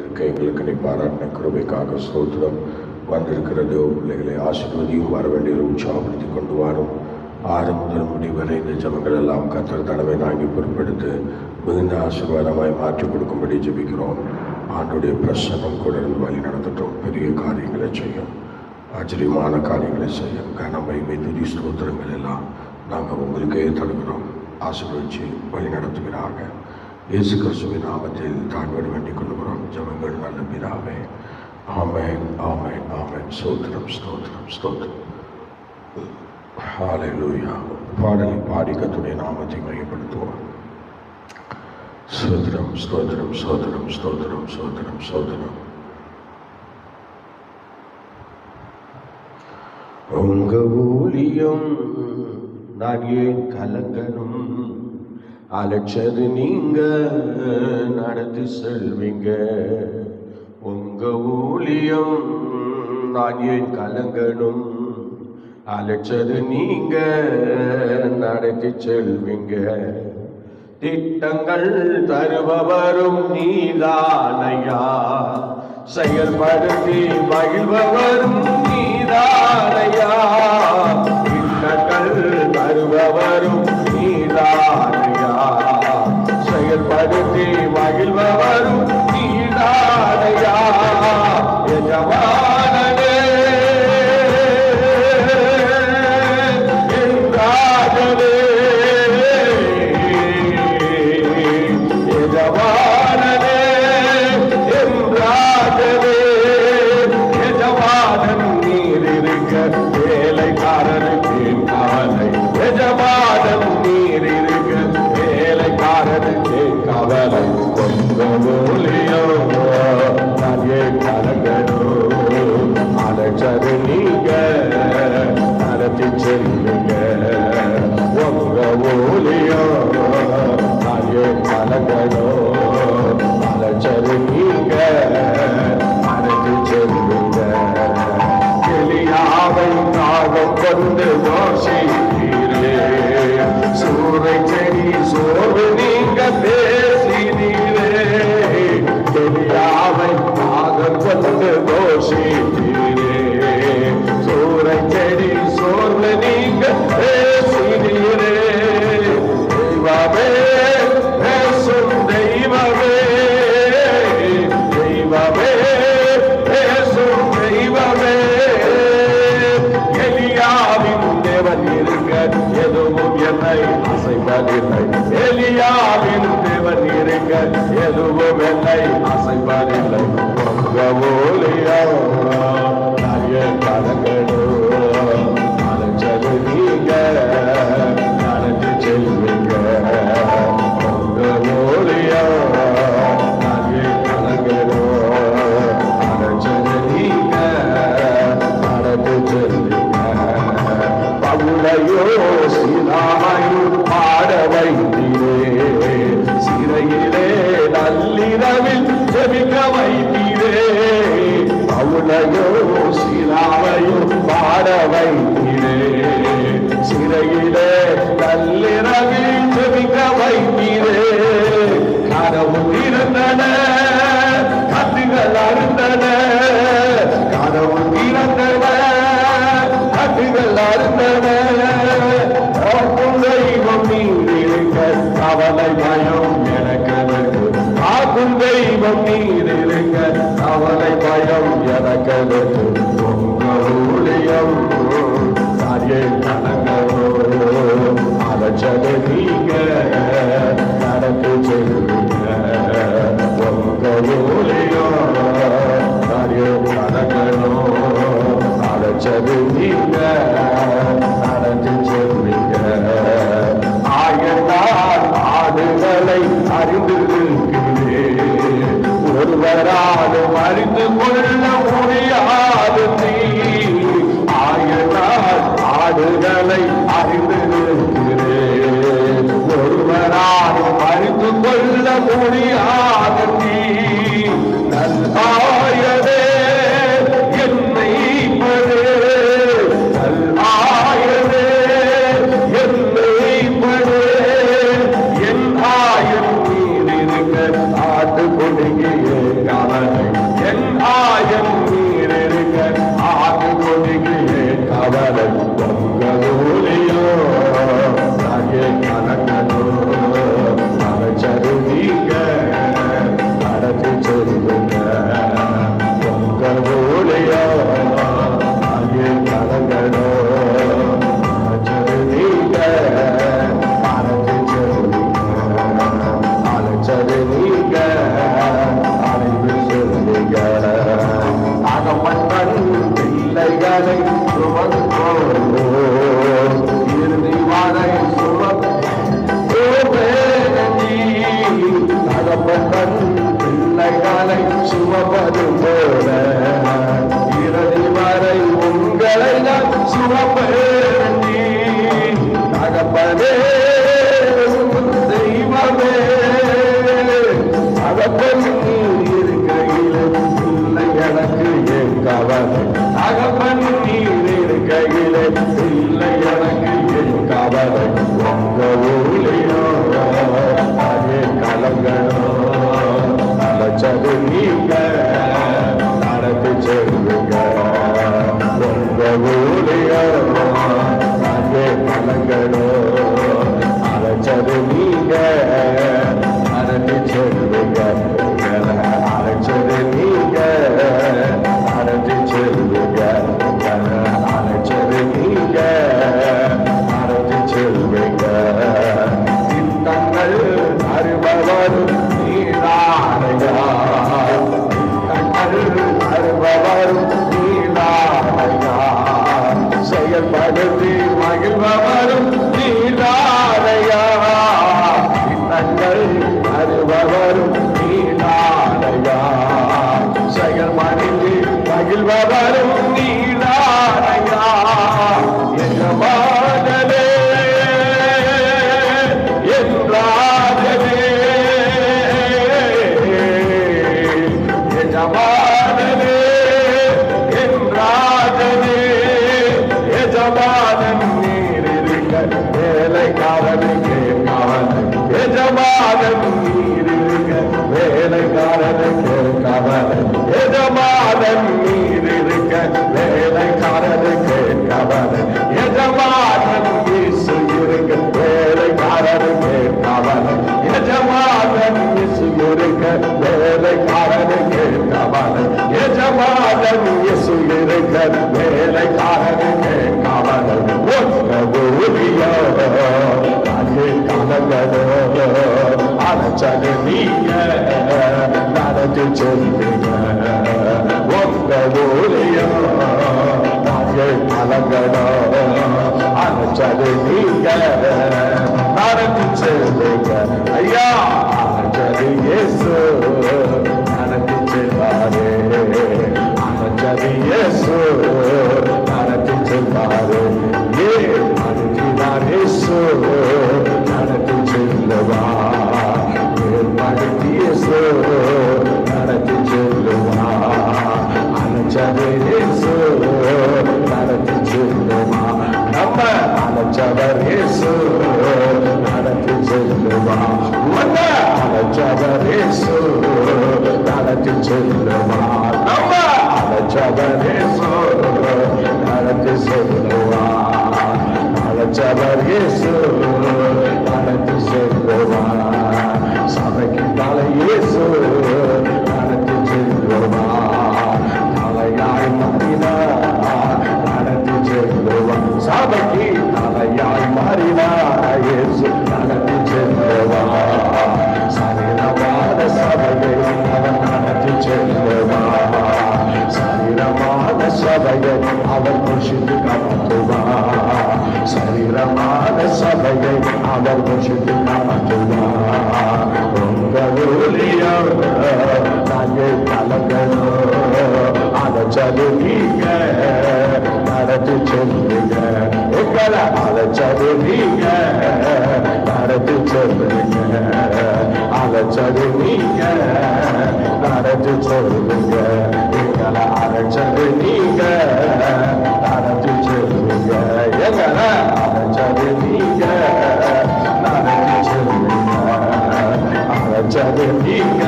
இருக்க எங்களுக்கு நீ பாராட்டின கிருபைக்காக ஸ்தோத்திரம். வந்திருக்கிறது பிள்ளைகளை ஆசீர்வதியும், வர வேண்டிய உற்சாகப்படுத்தி கொண்டு வரும். ஆரம்ப முதல் முடிவரை இந்த ஜபங்கள் எல்லாம் கர்த்தர் தலைமை தாங்கி பொறுப்பெடுத்து மிகுந்த ஆசீர்வாதமாய் மாற்றி கொடுக்கும்படி ஜெபிக்கிறோம். ஆண்டுடைய பிரசன்னம் கூட வழி நடத்தட்டும். பெரிய காரியங்களை செய்யும், ஆச்சரியமான காரியங்களை செய்யும். கனமகிமை துதி ஸ்தோத்திரங்கள் எல்லாம் நாங்கள் உங்களுக்கே தருகிறோம். ஆசீர்வதிச்சு வழி நடத்துகிறாங்க. இயேசு கிறிஸ்துவின் நாமத்தில் தாழ்வோடு வேண்டிக் கொள்கிறோம். ஜெபங்கள் நல்ல பிதாவே. ஆமென், ஆமென், ஆமென். ஸ்தோத்திரம், ஸ்தோத்திரம், ஸ்தோத்திரம். ஹல்லேலூயா. பாடலை பாடி கர்த்தருடைய நாமத்தை மையப்படுத்துவோம். ஸ்தோத்திரம், ஸ்தோத்திரம், ஸ்தோத்திரம், ஸ்தோத்திரம், ஸ்தோத்திரம், ஸ்தோத்திரம். உங்க ஊழியம் நான் ஏன் கலங்கணும்? அழைச்சது நீங்க, நடத்தி செல்வீங்க. உங்க ஊழியம் நான் ஏன் கலங்கணும்? அழைச்சது நீங்க, நடத்தி செல்வீங்க. திட்டங்கள் தருபவரும் நீதானையா, செயல்படுத்தி மகிழ்பவரும் நீதானையா. திட்டங்கள் தருபவரும் நீதானையா, செயல்படுத்தி மகிழ்பவரும் நீதானையா. எஜமானனே என் ராஜனே, எஜமானனே என் ராஜனே. எஜமானன் நீர் இருக்க வேலைக்காரனுக்கு கவலை. எஜமானன் நீர் இருக்க வேலைக்காரனுக்கு கவலை. உங்க ஊழியம் நான் ஏன் கலங்கணும்? அழைச்சது நீங்க, நடத்தி செல்லுங்க. உங்க ஊழியம் நான் ஏன் கலங்கணும்? அழைச்சது நீங்க, நடத்தி செல்லுங்க. எலியாவை தாகம் கொண்டு வாசித்தீரே, சூறை செடி சோறு நீங்க பேசினீரே. எலியாவை தாகம் கொண்டு வாசித்தீரே, சூறை செடி சோறு நீங்க பேசினீரே. தெய்வமே பேசும் தெய்வமே, தெய்வமே பேசும் தெய்வமே. எலியாவின் தேவன் இருக்க எதுவும் என்னை அசைப்பதில்லை. எலியாவின் தேவன் இருக்க எதுவும் என்னை அசைப்பதில்லை. உங்க ஊழியம் நான் ஏன் கலங்கணும்? அழைச்சது நீங்க, நடத்தி செல்வீங்க. உங்க ஊழியம் நான் ஏன் கலங்கணும்? அழைச்சது நீங்க, நடத்தி செல்வீங்க. பவுலையோ சீலாவையோ பாட வைத்தீரே, சிறையிலே நள்ளிரவில் ஜெபிக்க வைத்தீரே. பவுலையோ சீலாவையோ பாட வைத்தீரே, சிறையிலே நள்ளிரவில் ஜெபிக்க வைத்தீரே. கனவு திறந்தன, கட்டுகள் அறுந்தன. கனவு திறந்தன, கட்டுகள் அறுந்தன. தெய்வம் நீர் இருக்க கவலை பயம் எனக்கு. காக்கும் தெய்வம் நீர் இருக்க கவலை பயம் எனக்கு. உங்க ஊழியம் நான் ஏன் கலங்கணும்? அழைச்சது நீங்க, நடத்தி செல்லுங்க. உங்க ஊழியம் நான் ஏன் கலங்கணும்? அழைச்சது நீங்க, நடத்தி செல்லுங்க. ஆயத்தால் ஆடுகளை அறிந்திருக்கிறேன், ஒருவராலும் அறிந்து கொள்ள முடியாது நீ. ஆயத்தால் ஆடுகளை அறிந்திருக்கிறேன், ஒருவராலும் அறிந்து கொள்ள முடியாது நீ. நல்லாயனே என்னை பரே, நல்லாயனே என்னை பரே. என் ஆயன் நீர் இருக்க ஆட்டு கொடியே கவலை. சுமப்பது போல இறுதி வரை உங்களை நான் சுமப்பேன். தகப்பனே தெய்வமே, தகப்பன் நீர் இருக்கையில் இல்லை எனக்கு என் கவலை. தகப்பன் நீர் இருக்கையில் இல்லை எனக்கு என் கவலை. உங்க ஊழியோ அதே கலங்கணும் அலைச்சது நீங்க நடத்தி செல்லுங்க. உங்க ஊழியோ அதே கலங்கணும் அலைச்சது நீங்க நடத்தி செல்லுங்க. அலைச்சது நீங்க நடத்தி செல்லுங்க. அலைச்சது நீங்க நடத்தி செல்லுங்க. திட்டங்கள் அறுபவரும் நீரானையா, திட்டங்கள் அறுபவரும் நீரானையா, செயல்படுத்தி மகிழ்பவரும் நீரானையா. திட்டங்கள் அறுபவரும் நீரானையா, செயல்படுத்தி மகிழ்பவரும் நீரானையா. எஜமானனே என்றானே, எஜமானனே என்றானே, எஜமானன் நீர் இருக்க வேலைக்காரனுக்கு கவலை. எஜமானன் நீர் இருக்க வேலைக்காரனுக்கு கவலை. எஜமானன் நீர் இருக்க வேலைக்காரனுக்கு கவலை. எஜமானன் இயேசு இருக்க வேலைக்காரனுக்கு கவலை. எஜமானன் இயேசு இருக்க வேலைக்காரனுக்கு கவலை. எஜமானன் இயேசு இருக்க வேலைக்காரனுக்கு கவலை. ஒன்று ஊழியோ அது கலங்கடோ அலைச்சது நீங்க நடத்தி சொல்லுங்க. ஒன்று ஊழியோ அது கலங்கடோ அலைச்சது நீங்க நடத்தி சொல்லுங்க. ஐயா அலைச்சது இயேசு நடத்தி செல்வாரே, அலைச்சது இயேசு நடத்தி செல்வாரே. ஏ அனுப்பினார் இயேசு நடத்தி செல்லுவா, ஏற்படுத்தி இயேசு நடத்தி செல்லுவா. அலைச்சது இயேசு நடத்தி செல்லுவா. நம்ம அலைச்சவர் இயேசு நடத்தி செல்லுவா. அலைச்சவர் இயேசு நடத்தி செல்லுவா. நம்ம அலைச்சவர் இயேசு நடத்தி செல்லுவா. அலைச்சவர் இயேசு நடத்தி செல்லுவா. சபைக்கு தலை இயேசு நடத்தி செல்லுவா. தலையாய் மாறினா நடத்தி செல்லுவா. சபைக்கு தலையாய் மாறினா இயேசு நடத்தி செல்லுவா. சரீரமான சபையை அவன் நடத்தி செல்லுவா. சரீரமான சபையை அவன் புஷித்து காட்டுவா. சரீரமான சபையை அவர் புஷித்து காட்டுவா. உங்க ஊழியம் நாங்கள் கலங்கணும் அலைச்சது நீங்க நடத்தி சொல்லுங்க. எங்களை அலைச்சது நீங்க நடத்தி சொல்லுங்க. அலைச்சது நீங்க நடத்தி சொல்லுங்க. எங்களை அலைச்சது நீங்க நடத்தி சொல்லுங்க. எங்களை அலைச்சது நீங்க நடத்தி சொல்லுங்க. அலைச்சது நீங்க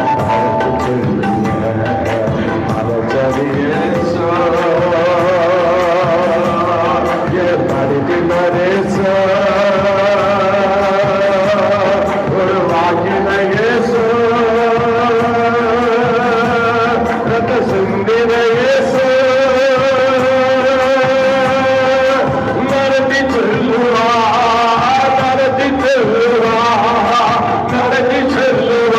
நடத்தி சொல்லுங்க. அலைச்சது இயேசு ஏற்படுத்தினார் இயேசு. உருவாக்கின இயேசு, ரத்த சிந்தின இயேசு நடத்தி செல்லுவா. நடத்தி செல்லுவா. நடத்தி செல்லுவா.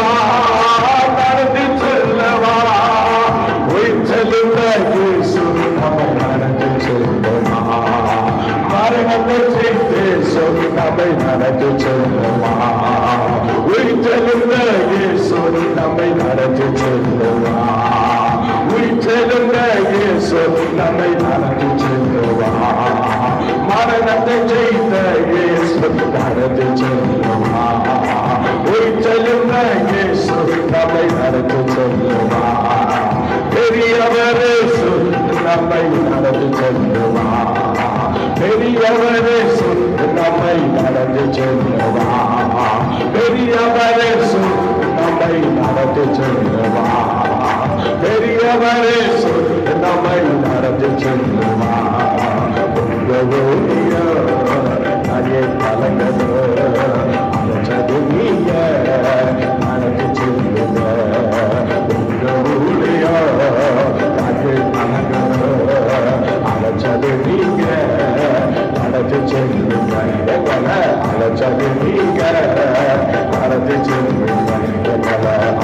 நடத்தி செல்லுவார். உயிர்த்தெழுந்த இயேசு நம்மை நடத்தி செல்லுவார். மரணத்தை ஜெயித்த இயேசு நடத்தி செல்லுவார். உயிர்த்தெழுந்த இயேசு நம்மை நடத்தி செல்லுவார். பெரியவர் இயேசு நம்மை நடத்தி செல்லுவார். பெரியவர் இயேசு நம்மை நடத்தி செல்லுவார். பெரியவர் இயேசு நம்மை நடத்தி செல்லுவார். பெரியவர் இயேசு நம்மை நடத்தி செல்லுவார். நிறைய கலங்கதோ அழைச்சது நீங்க நடத்தி செல்லுங்க. அழைச்சது நீங்க நடத்தி செல்லுங்க. அழைச்சது நீங்க நடத்தி செல்லுங்க.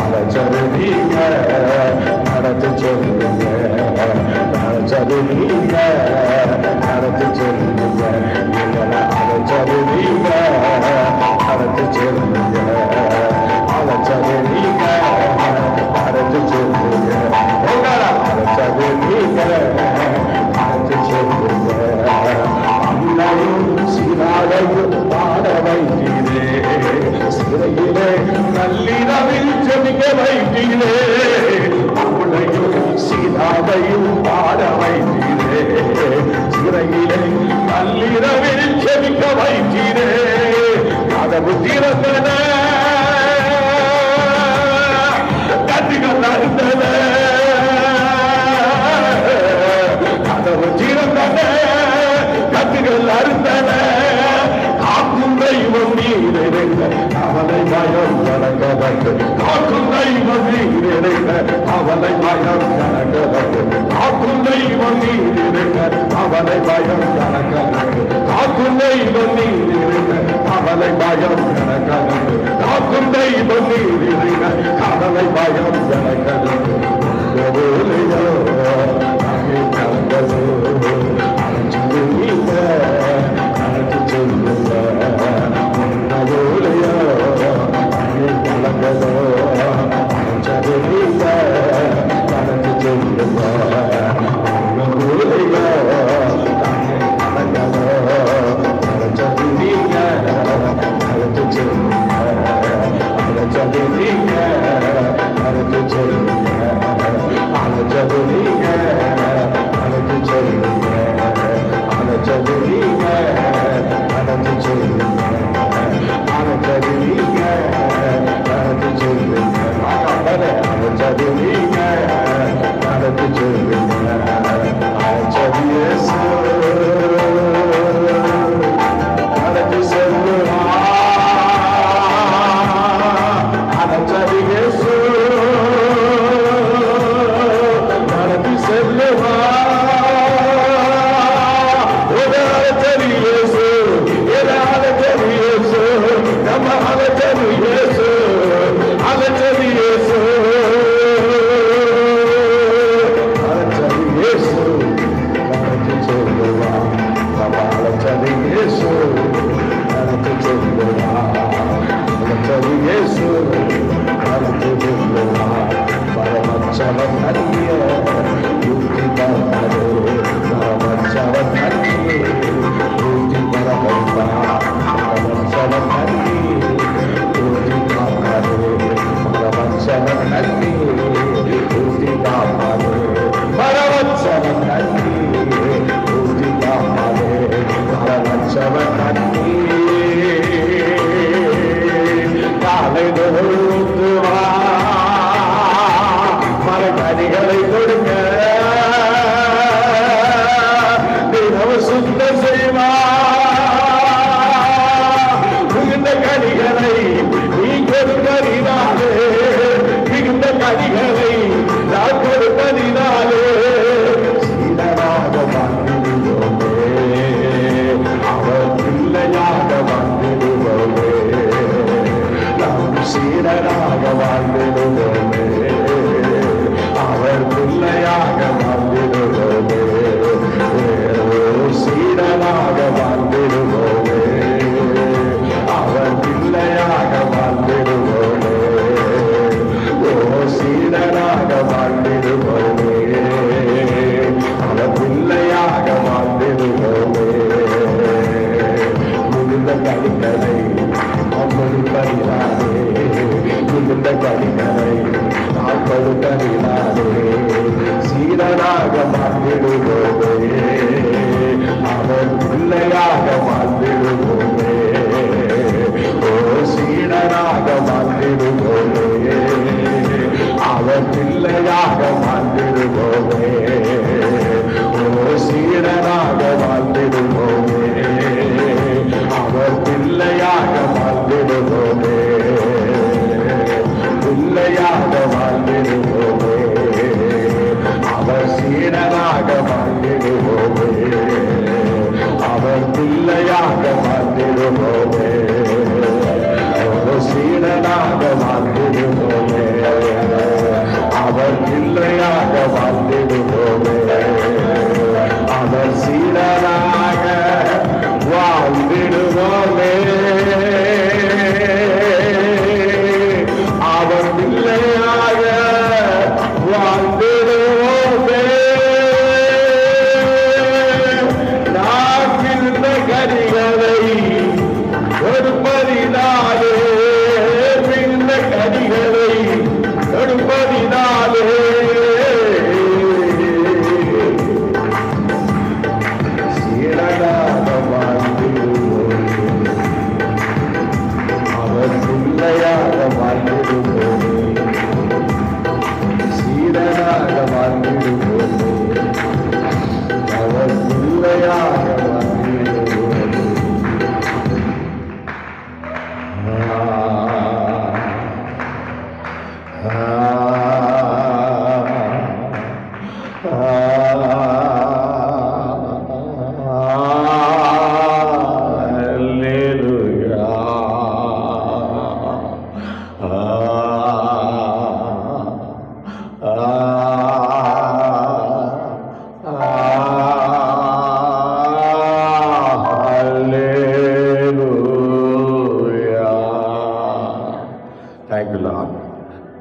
அழைச்சது நீங்க நடத்தி செல்லுங்க. அழைச்சது நீங்க நடத்தி செல்லுங்க. அழைச்சது நீங்க நடத்தி செல்லுங்க. அழைச்சது நீங்க நடத்தி செல்லுங்க. அழைச்சது நீங்க நடத்தி செல்லுங்க. அன்னையும் சீராளையும் பாட வைத்தீரே. சிறையிலே நள்ளிரவில் ஜெபிக்க வைத்தீரே. அன்னையும் சீராளையும் பாட வைத்தீரே. சிறையிலே நள்ளிரவில் ஜெபிக்க வைத்தீரே. கதவு திறந்தன, கட்டுகள் அறுந்தன. கதவு திறந்தன, கட்டுகள் அறுந்தன. காக்கும் தெய்வம் நீரிருந்த அவனை பயம் கணக்கதற்கு. காக்கும் தெய்வம் நீரிருந்த அவனை பயம் கணக்கதற்கு. காக்கும் தெய்வம் நீரிருந்த அவனை பயம் கணக்கதற்கு. காக்கும் தெய்வம் நீரிருந்த அவனை பயம் கணக்கதற்கு. காக்கும் தெய்வம் நீரிருந்த அவனை பயம் கணக்கதற்கு. Jadi கனினாலே சீடனாக மாற்றிடுவோமே, அவர் பிள்ளையாக மாற்றிடுவோமே, ஓ சீடனாக மாற்றிடுவோமே, அவர் பிள்ளையாக மாற்றிடுவோமே, ஓ சீடனாக மாற்றிடுவோமே, அவர் பிள்ளையாக மாற்றிடுவோமே, பிள்ளையாக மாற்றிடுவோமே, அவர் சீடனாக மாற்றிடுவோமே, அவர் பிள்ளையாக மாற்றிடுவோமே, அவர் சீடனாக மாற்றிடுவோமே, அவர் பிள்ளையாக மாற்றிடுவோமே, அவர் சீடனாக வாழ்ந்திடுவோமே, அவர் பிள்ளையாக வாழ்ந்திடுவோமே. நாம் இருந்த கனிகளை கொடுப்பதினாலே, பின்ன கனிகளை கொடுப்பதினாலே சீடனாக வாழ்ந்திடுவோம், அவர் பிள்ளையாக வாழ்ந்திடுவோம், சீடனாக வாழ்ந்திடுவோம், அவர் பிள்ளையாக வாழ்ந்திடுவோம்.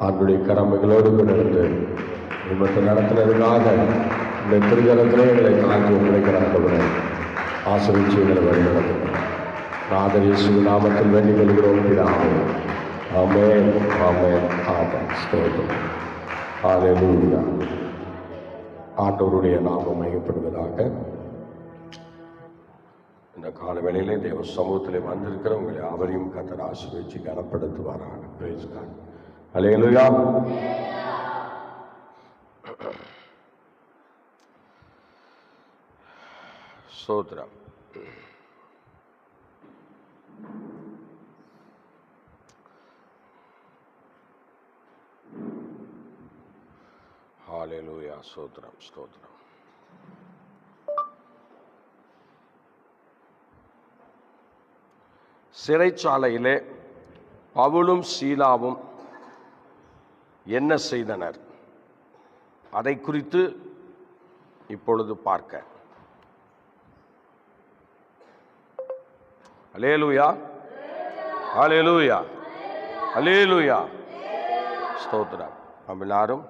ஆண்டுடைய கடமைகளோடு இருந்து விபத்து நடத்தினதுக்காக இந்த திருஜனத்திலே எங்களை தாங்கி உழைக்கிறார்கள் ஆசிரியச்சு எங்களை வழிநடத்துகிறோம். நாதர் இயேசு நாமத்தில் வேண்டிக் கொள்கிறோம் பிதாவே. ஆமென், ஆமென், ஆமென். ஸ்தோத்திரம். ஹல்லேலூயா. ஆண்டவருடைய நாமம் மையப்படுவதாக. இந்த கால வேளையிலே தேவ சமூகத்திலே வந்திருக்கிற உங்களை அவரையும் கர்த்தர் ஆசீர்வதித்து கனப்படுத்துவாராக. Price God. ஹல்லேலூயா. ஸ்தோத்திரம். ஹல்லேலூயா. ஸ்தோத்திரம், ஸ்தோத்திரம். சிறைச்சாலையிலே பவுலும் சீலாவும் என்ன செய்தனர் அதை குறித்து இப்பொழுது பார்க்க. அல்லேலூயா, அல்லேலூயா, அல்லேலூயா. ஸ்தோத்திரம். நம்ம எல்லாரும்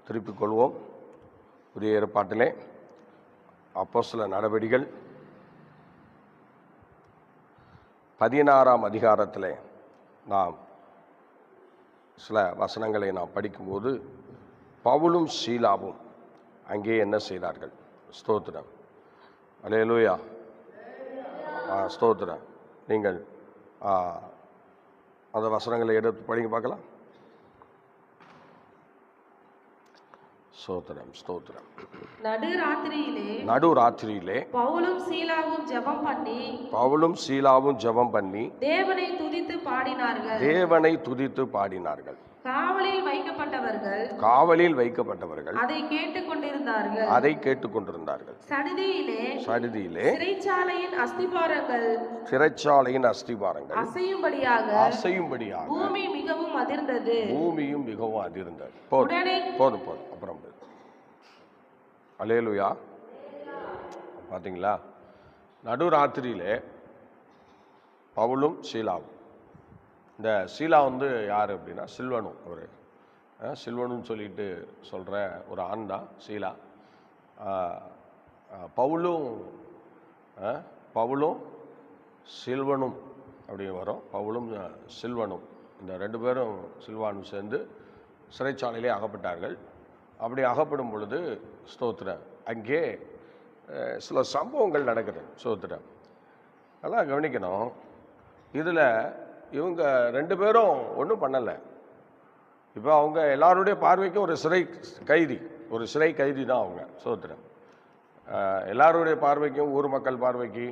திருப்பிக் கொள்வோம். புதிய ஏற்பாட்டிலே அப்போஸ்தலர் நடவடிக்கைகள் 16ஆம் அதிகாரத்திலே நாம் சில வசனங்களை நாம் படிக்கும்போது பவுலும் சீலாவும் அங்கே என்ன செய்தார்கள். ஸ்தோத்திரம். அல்லேலூயா. ஸ்தோத்திரம். நீங்கள் அந்த வசனங்களை எடுத்து படிங்க பார்க்கலாம். ஸ்தோத்திரம், ஸ்தோத்திரம். நடுராத்திரியிலே பவுலும் சீலாவும் ஜெபம் பண்ணி தேவனை துதித்து பாடினார்கள். காவலில் வைக்கப்பட்டவர்கள் அதை கேட்டுக்கொண்டிருந்தார்கள். சடிதியிலே சிறைச்சாலையின் அஸ்திபாரங்கள் அசையும்படியாக பூமியும் மிகவும் அதிர்ந்தது. போதும். அப்புறம் அல்லேலூயா. பார்த்தீங்களா, நடுராத்திரியிலே பவுலும் சீலாவும். இந்த சீலா யார் அப்படின்னா சில்வனும். அவர் சில்வனும் சொல்லிட்டு சொல்கிற ஒரு ஆண் தான் சீலா. பவுலும் சில்வனும் அப்படி வரும். பவுலும் சில்வனும், இந்த ரெண்டு பேரும் சில்வானும் சேர்ந்து சிறைச்சாலையிலே அகப்பட்டார்கள். அப்படி அகப்படும் பொழுது ஸ்தோத்திரம் அங்கே சில சம்பவங்கள் நடக்குது. ஸ்தோத்திரம் நல்லா கவனிக்கணும். இதில் இவங்க 2 பேரும் ஒன்றும் பண்ணலை. இப்போ அவங்க எல்லாருடைய பார்வைக்கும் ஒரு சிறை கைதி தான் அவங்க. ஸ்தோத்திரம் எல்லாருடைய பார்வைக்கும், ஊர் மக்கள் பார்வைக்கு,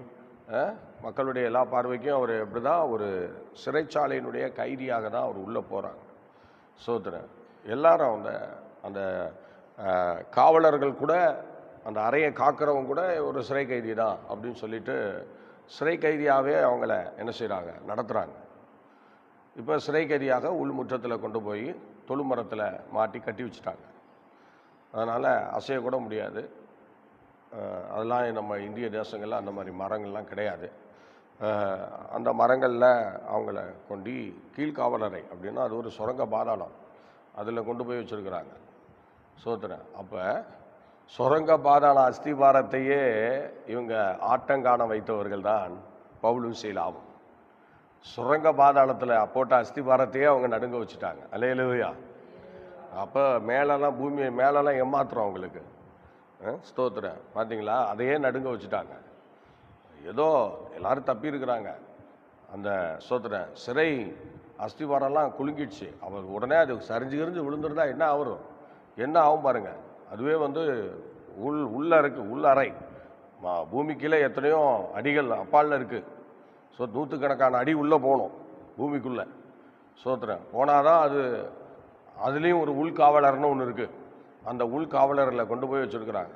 மக்களுடைய எல்லா பார்வைக்கும் அவர் எப்படி தான் ஒரு சிறைச்சாலையினுடைய கைதியாக தான் அவர் உள்ளே போகிறாங்க. ஸ்தோத்திரம் எல்லாரும் அந்த காவலர்கள் கூட, அந்த அறையை காக்கிறவங்க கூட ஒரு சிறை கைதி தான் அப்படின்னு சொல்லிட்டு சிறை கைதியாகவே அவங்கள என்ன செய்கிறாங்க, நடத்துகிறாங்க. இப்போ சிறை கைதியாக உள்முற்றத்தில் கொண்டு போய் தொழுமரத்தில் மாட்டி கட்டி வச்சுட்டாங்க. அதனால் அசையக்கூட முடியாது. அதெல்லாம் நம்ம இந்திய தேசங்களில் அந்த மாதிரி மரங்கள்லாம் கிடையாது. அந்த மரங்களில் அவங்கள கொண்டு கீழ்காவலறை அப்படின்னா அது ஒரு சுரங்க பாதாளம், அதில் கொண்டு போய் வச்சுருக்கிறாங்க. சோத்திரன் அப்போ சுரங்க பாதாள அஸ்திபாரத்தையே இவங்க ஆட்டங்காண வைத்தவர்கள் தான் பவுலும் சீலாவும். சுரங்க பாதாளத்தில் போட்ட அஸ்திபாரத்தையே அவங்க நடுங்க வச்சுட்டாங்க. அல்லேலூயா. அப்போ மேலெல்லாம் பூமியை மேலெல்லாம் ஏமாத்துறோம் அவங்களுக்கு. ஸ்தோத்திரம் பார்த்தீங்களா, அதையே நடுங்க வச்சுட்டாங்க. ஏதோ எல்லாரும் தப்பி இருக்கிறாங்க. அந்த ஸ்தோத்திரம் சிறை அஸ்திபாரம்லாம் குலுங்கிடுச்சு. அவர் உடனே அது சரிஞ்சு விழுந்துருந்தா என்ன ஆகும் பாருங்க. அதுவே உள்ள இருக்கு, உள்ளறை பூமிக்குள்ளே எத்தனையோ அடிகள் அப்பாலில் இருக்குது. ஸோ 100கணக்கான அடி உள்ளே போகணும் பூமிக்குள்ளே. சோத்திரம் போனாதான் அதுலேயும் ஒரு உள்காவலர்னு ஒன்று இருக்குது. அந்த உள்காவலரில் கொண்டு போய் வச்சுருக்குறாங்க.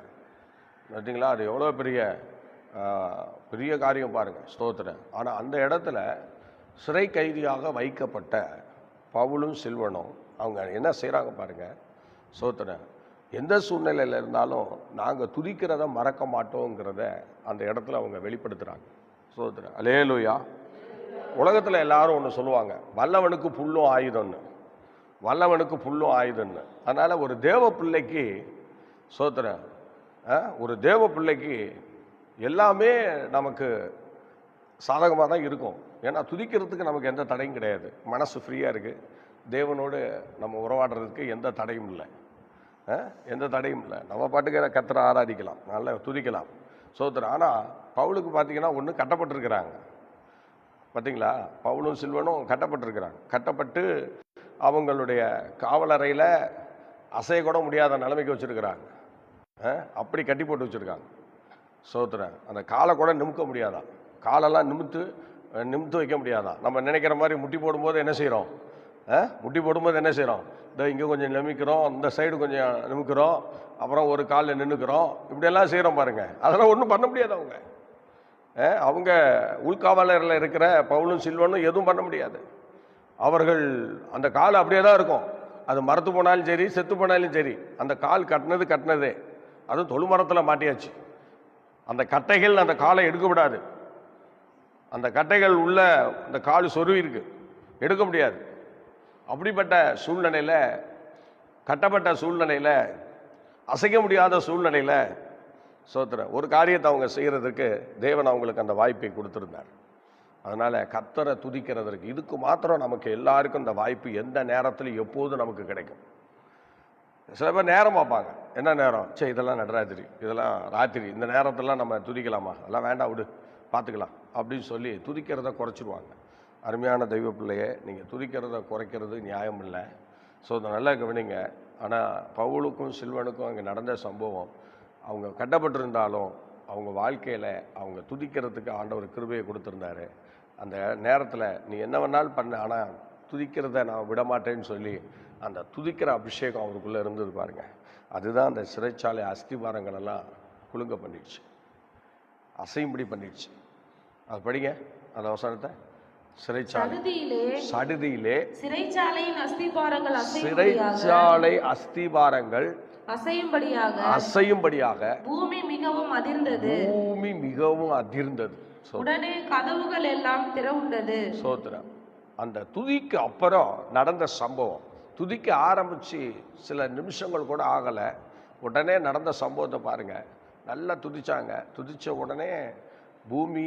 பார்த்தீங்களா, அது எவ்வளோ பெரிய காரியம் பாருங்கள். ஸ்தோத்திரம். ஆனால் அந்த இடத்துல சிறை கைதியாக வைக்கப்பட்ட பவுலும் சில்வனும் அவங்க என்ன செய்கிறாங்க பாருங்கள். ஸ்தோத்திரம் எந்த சூழ்நிலையில் இருந்தாலும் நாங்கள் துதிக்கிறத மறக்க மாட்டோங்கிறத அந்த இடத்துல அவங்க வெளிப்படுத்துகிறாங்க. ஸ்தோத்திரம். அல்லேலூயா. உலகத்தில் எல்லாரும் ஒன்று சொல்லுவாங்க, வல்லவனுக்கு புல்லும் ஆயுதம்னு. அதனால் ஒரு தேவ பிள்ளைக்கு ஸ்தோத்திரம் ஒரு தேவ பிள்ளைக்கு எல்லாமே நமக்கு சாதகமாக தான் இருக்கும். ஏன்னா துதிக்கிறதுக்கு நமக்கு எந்த தடையும் கிடையாது. மனசு ஃப்ரீயாக இருக்குது. தேவனோடு நம்ம உறவாடுறதுக்கு எந்த தடையும் இல்லை. நம்ம பாட்டுக்கு கர்த்தரை ஆராதிக்கலாம், நல்லா துதிக்கலாம். சோத்திரம். ஆனால் பவுலுக்கு பார்த்தீங்கன்னா ஒன்று கட்டப்பட்டிருக்கிறாங்க. பார்த்தீங்களா, பவுலும் சில்வனும் கட்டப்பட்டிருக்கிறாங்க. கட்டப்பட்டு அவங்களுடைய காவலறையில் அசையக்கூட முடியாத நிலைமைக்கு வச்சுருக்கிறாங்க. அப்படி கட்டி போட்டு வச்சுருக்காங்க. சோத்திரம். அந்த காலை கூட நிமிக்க முடியாதான், காலெல்லாம் நிமித்து வைக்க முடியாதான். நம்ம நினைக்கிற மாதிரி முட்டி போடும்போது என்ன செய்கிறோம், இந்த இங்கே கொஞ்சம் நிமிக்கிறோம், இந்த சைடு கொஞ்சம் நிமிக்கிறோம், அப்புறம் ஒரு காலில் நின்றுக்கிறோம், இப்படியெல்லாம் செய்கிறோம் பாருங்கள். அதெல்லாம் ஒன்றும் பண்ண முடியாது. அவங்க உள்காவலரில் இருக்கிற பவுலும் சில்வனும் எதுவும் பண்ண முடியாது. அவர்கள் அந்த கால் அப்படியே தான் இருக்கும். அது மரத்து போனாலும் சரி, செத்து போனாலும் சரி, அந்த கால் கட்டினதே. அதுவும் தொழுமரத்தில் மாட்டியாச்சு. அந்த கட்டைகள் அந்த காலை எடுக்க விடாது. அந்த கட்டைகள் உள்ள அந்த கால் சொருவி இருக்கு, எடுக்க முடியாது. அப்படிப்பட்ட சூழ்நிலையில், கட்டப்பட்ட சூழ்நிலையில், அசைக்க முடியாத சூழ்நிலையில் சோத்திரம் ஒரு காரியத்தை அவங்க செய்கிறதுக்கு தேவன் அவங்களுக்கு அந்த வாய்ப்பை கொடுத்துருந்தார். அதனால் கர்த்தரை துதிக்கிறதற்கு இதுக்கு மாத்திரம் நமக்கு எல்லாருக்கும் இந்த வாய்ப்பு எந்த நேரத்தில் எப்போதும் நமக்கு கிடைக்கும். சில பேர் நேரம் பார்ப்பாங்க, என்ன நேரம், சரி இதெல்லாம் நடராத்திரி, இதெல்லாம் ராத்திரி, இந்த நேரத்திலாம் நம்ம துதிக்கலாமா, அதெல்லாம் வேண்டாம் விடு பார்த்துக்கலாம் அப்படின்னு சொல்லி துதிக்கிறத குறைச்சிடுவாங்க. அருமையான தெய்வ பிள்ளையே, நீங்கள் துதிக்கிறத குறைக்கிறது நியாயம் இல்லை. ஸோ அதை நல்லா கவனிங்க. ஆனால் பவுலுக்கும் சில்வனுக்கும் அங்கே நடந்த சம்பவம், அவங்க கட்டப்பட்டிருந்தாலும் அவங்க வாழ்க்கையில் அவங்க துதிக்கிறதுக்கு ஆண்டவர் கிருபையை கொடுத்துருந்தாரு. அந்த நேரத்தில் நீ என்ன வேணாலும் பண்ண, ஆனால் துதிக்கிறத நான் விடமாட்டேன்னு சொல்லி அந்த துதிக்கிற அபிஷேகம் அவருக்குள்ளே இருந்தது பாருங்கள். அதுதான் அந்த சிறைச்சாலை அஸ்திபாரங்களெல்லாம் குலுங்க பண்ணிடுச்சு, அசையும்படி பண்ணிடுச்சு. அது படிங்க அந்த வசனத்தை. சடுதியிலே சிறைச்சாலை அஸ்திபாரங்கள் அசையும்படியாக பூமி மிகவும் அதிர்ந்தது. உடனே கதவுகள் எல்லாம் திறவுண்டது. சோத்திரம். அந்த துதிக்கு அப்புறம் நடந்த சம்பவம், துதிக்க ஆரம்பிச்சு சில நிமிஷங்கள் கூட ஆகலை, உடனே நடந்த சம்பவத்தை பாருங்க. நல்லா துதிச்சாங்க. துதிச்ச உடனே பூமி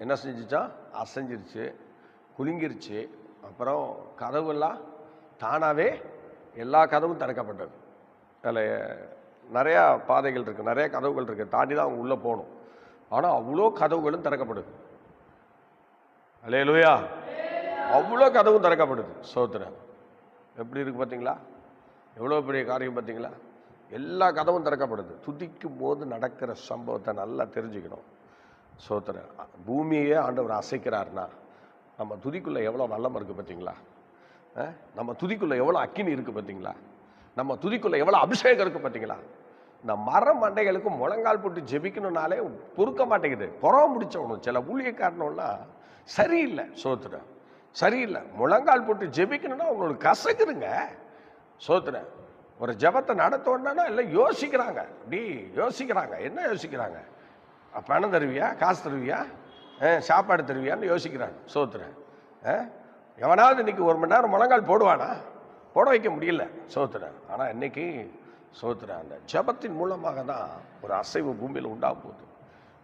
என்ன செஞ்சிச்சா, அசைஞ்சிருச்சு, குலுங்கிருச்சு. அப்புறம் கதவுலாம் தானாகவே எல்லா கதவும் திறக்கப்பட்டது. அதில் நிறையா பாதைகள் இருக்குது, நிறைய கதவுகள் இருக்குது, தாண்டி தான் அவங்க உள்ளே போகணும். ஆனால் அவ்வளோ கதவுகளும் திறக்கப்படுது. அல்லேலூயா, அவ்வளோ கதவும் திறக்கப்படுது. ஸ்தோத்திரம். எப்படி இருக்குது பார்த்தீங்களா? எவ்வளோ பெரிய காரியம் பார்த்தீங்களா? எல்லா கதவும் திறக்கப்படுது. துதிக்கும் போது நடக்கிற சம்பவத்தை நல்லா தெரிஞ்சுக்கணும். ஸ்தோத்திரம். பூமியே ஆண்டவர் அசைக்கிறாருன்னா நம்ம துதிக்குள்ளே எவ்வளோ வல்லம் இருக்குது பார்த்தீங்களா? நம்ம துதிக்குள்ளே எவ்வளோ அக்கினி இருக்குது பார்த்தீங்களா? நம்ம துதிக்குள்ளே எவ்வளோ அபிஷேகம் இருக்குது பார்த்தீங்களா? இந்த மர மண்டைகளுக்கு முழங்கால் போட்டு ஜெபிக்கணும்னாலே பொறுக்க மாட்டேங்குது. புறவை முடிச்சவனும் சில ஊழியக்காரனோம்லாம் சரியில்லை. ஸ்தோத்திரம். சரியில்லை. முழங்கால் போட்டு ஜெபிக்கணும்னா அவங்களுக்கு கசக்குதுங்க. ஸ்தோத்திரம். ஒரு ஜெபத்தை நடத்தோன்னா எல்லாம் யோசிக்கிறாங்க. அப்படி யோசிக்கிறாங்க. என்ன யோசிக்கிறாங்க? பணம் தருவியா, காசு தருவியா, சாப்பாடு தருவியான்னு யோசிக்கிறாங்க. ஸ்தோத்திரம். எவனாவது இன்னைக்கு 1 மணி நேரம் முழங்கால் போடுவானா? போட வைக்க முடியல. ஸ்தோத்திரம். ஆனால் இன்னைக்கு ஸ்தோத்திரம், அந்த ஜெபத்தின் மூலமாக தான் ஒரு அசைவு பூமியில் உண்டாக போகுது.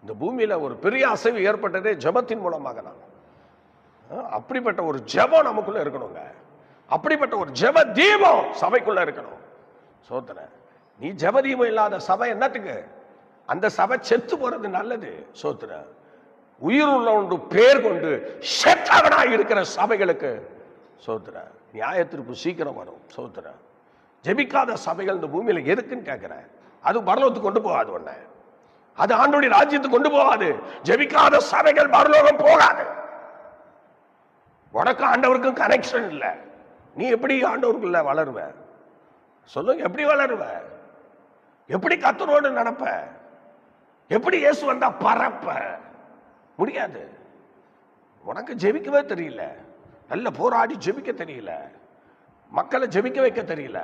இந்த பூமியில் ஒரு பெரிய அசைவு ஏற்பட்டதே ஜெபத்தின் மூலமாக தான். அப்படிப்பட்ட ஒரு ஜெபம் நமக்குள்ள இருக்கணுங்க. அப்படிப்பட்ட ஒரு ஜெப தீபம் சபைக்குள்ள இருக்கணும். ஸ்தோத்திரம். நீ ஜெப தீபம் இல்லாத சபை என்னத்துக்கு? அந்த சபை செத்து போறது நல்லது. ஸ்தோத்திரம். உயிர் உள்ள ஒன்று பேர் கொண்டு செத்தவனாய் இருக்கிற சபைகளுக்கு ஸ்தோத்திரம் நியாயத்திற்கு சீக்கிரம் வரும். ஸ்தோத்திரம். ஜெபிக்காத சபைகள் இந்த பூமியில எதுக்குன்னு கேட்கிறேன். அது பரலோகத்துக்கு கொண்டு போகாது. ஒண்ணு அது ஆண்டவருடைய ராஜ்யத்துக்கு கொண்டு போகாது. ஜெபிக்காத சபைகள் பரலோகம் போகாது. உனக்கு ஆண்டவருக்கும் கனெக்ஷன் இல்லை. நீ எப்படி ஆண்டவருக்குள்ள வளருவ? சொல்லுங்க. எப்படி வளருவ? எப்படி கர்த்தரோடு நடப்ப? எப்படி இயேசு வந்தா பறப்ப? முடியாது. உனக்கு ஜெபிக்கவே தெரியல. நல்ல போராடி ஜெபிக்க தெரியல. மக்களை ஜெபிக்க வைக்க தெரியல.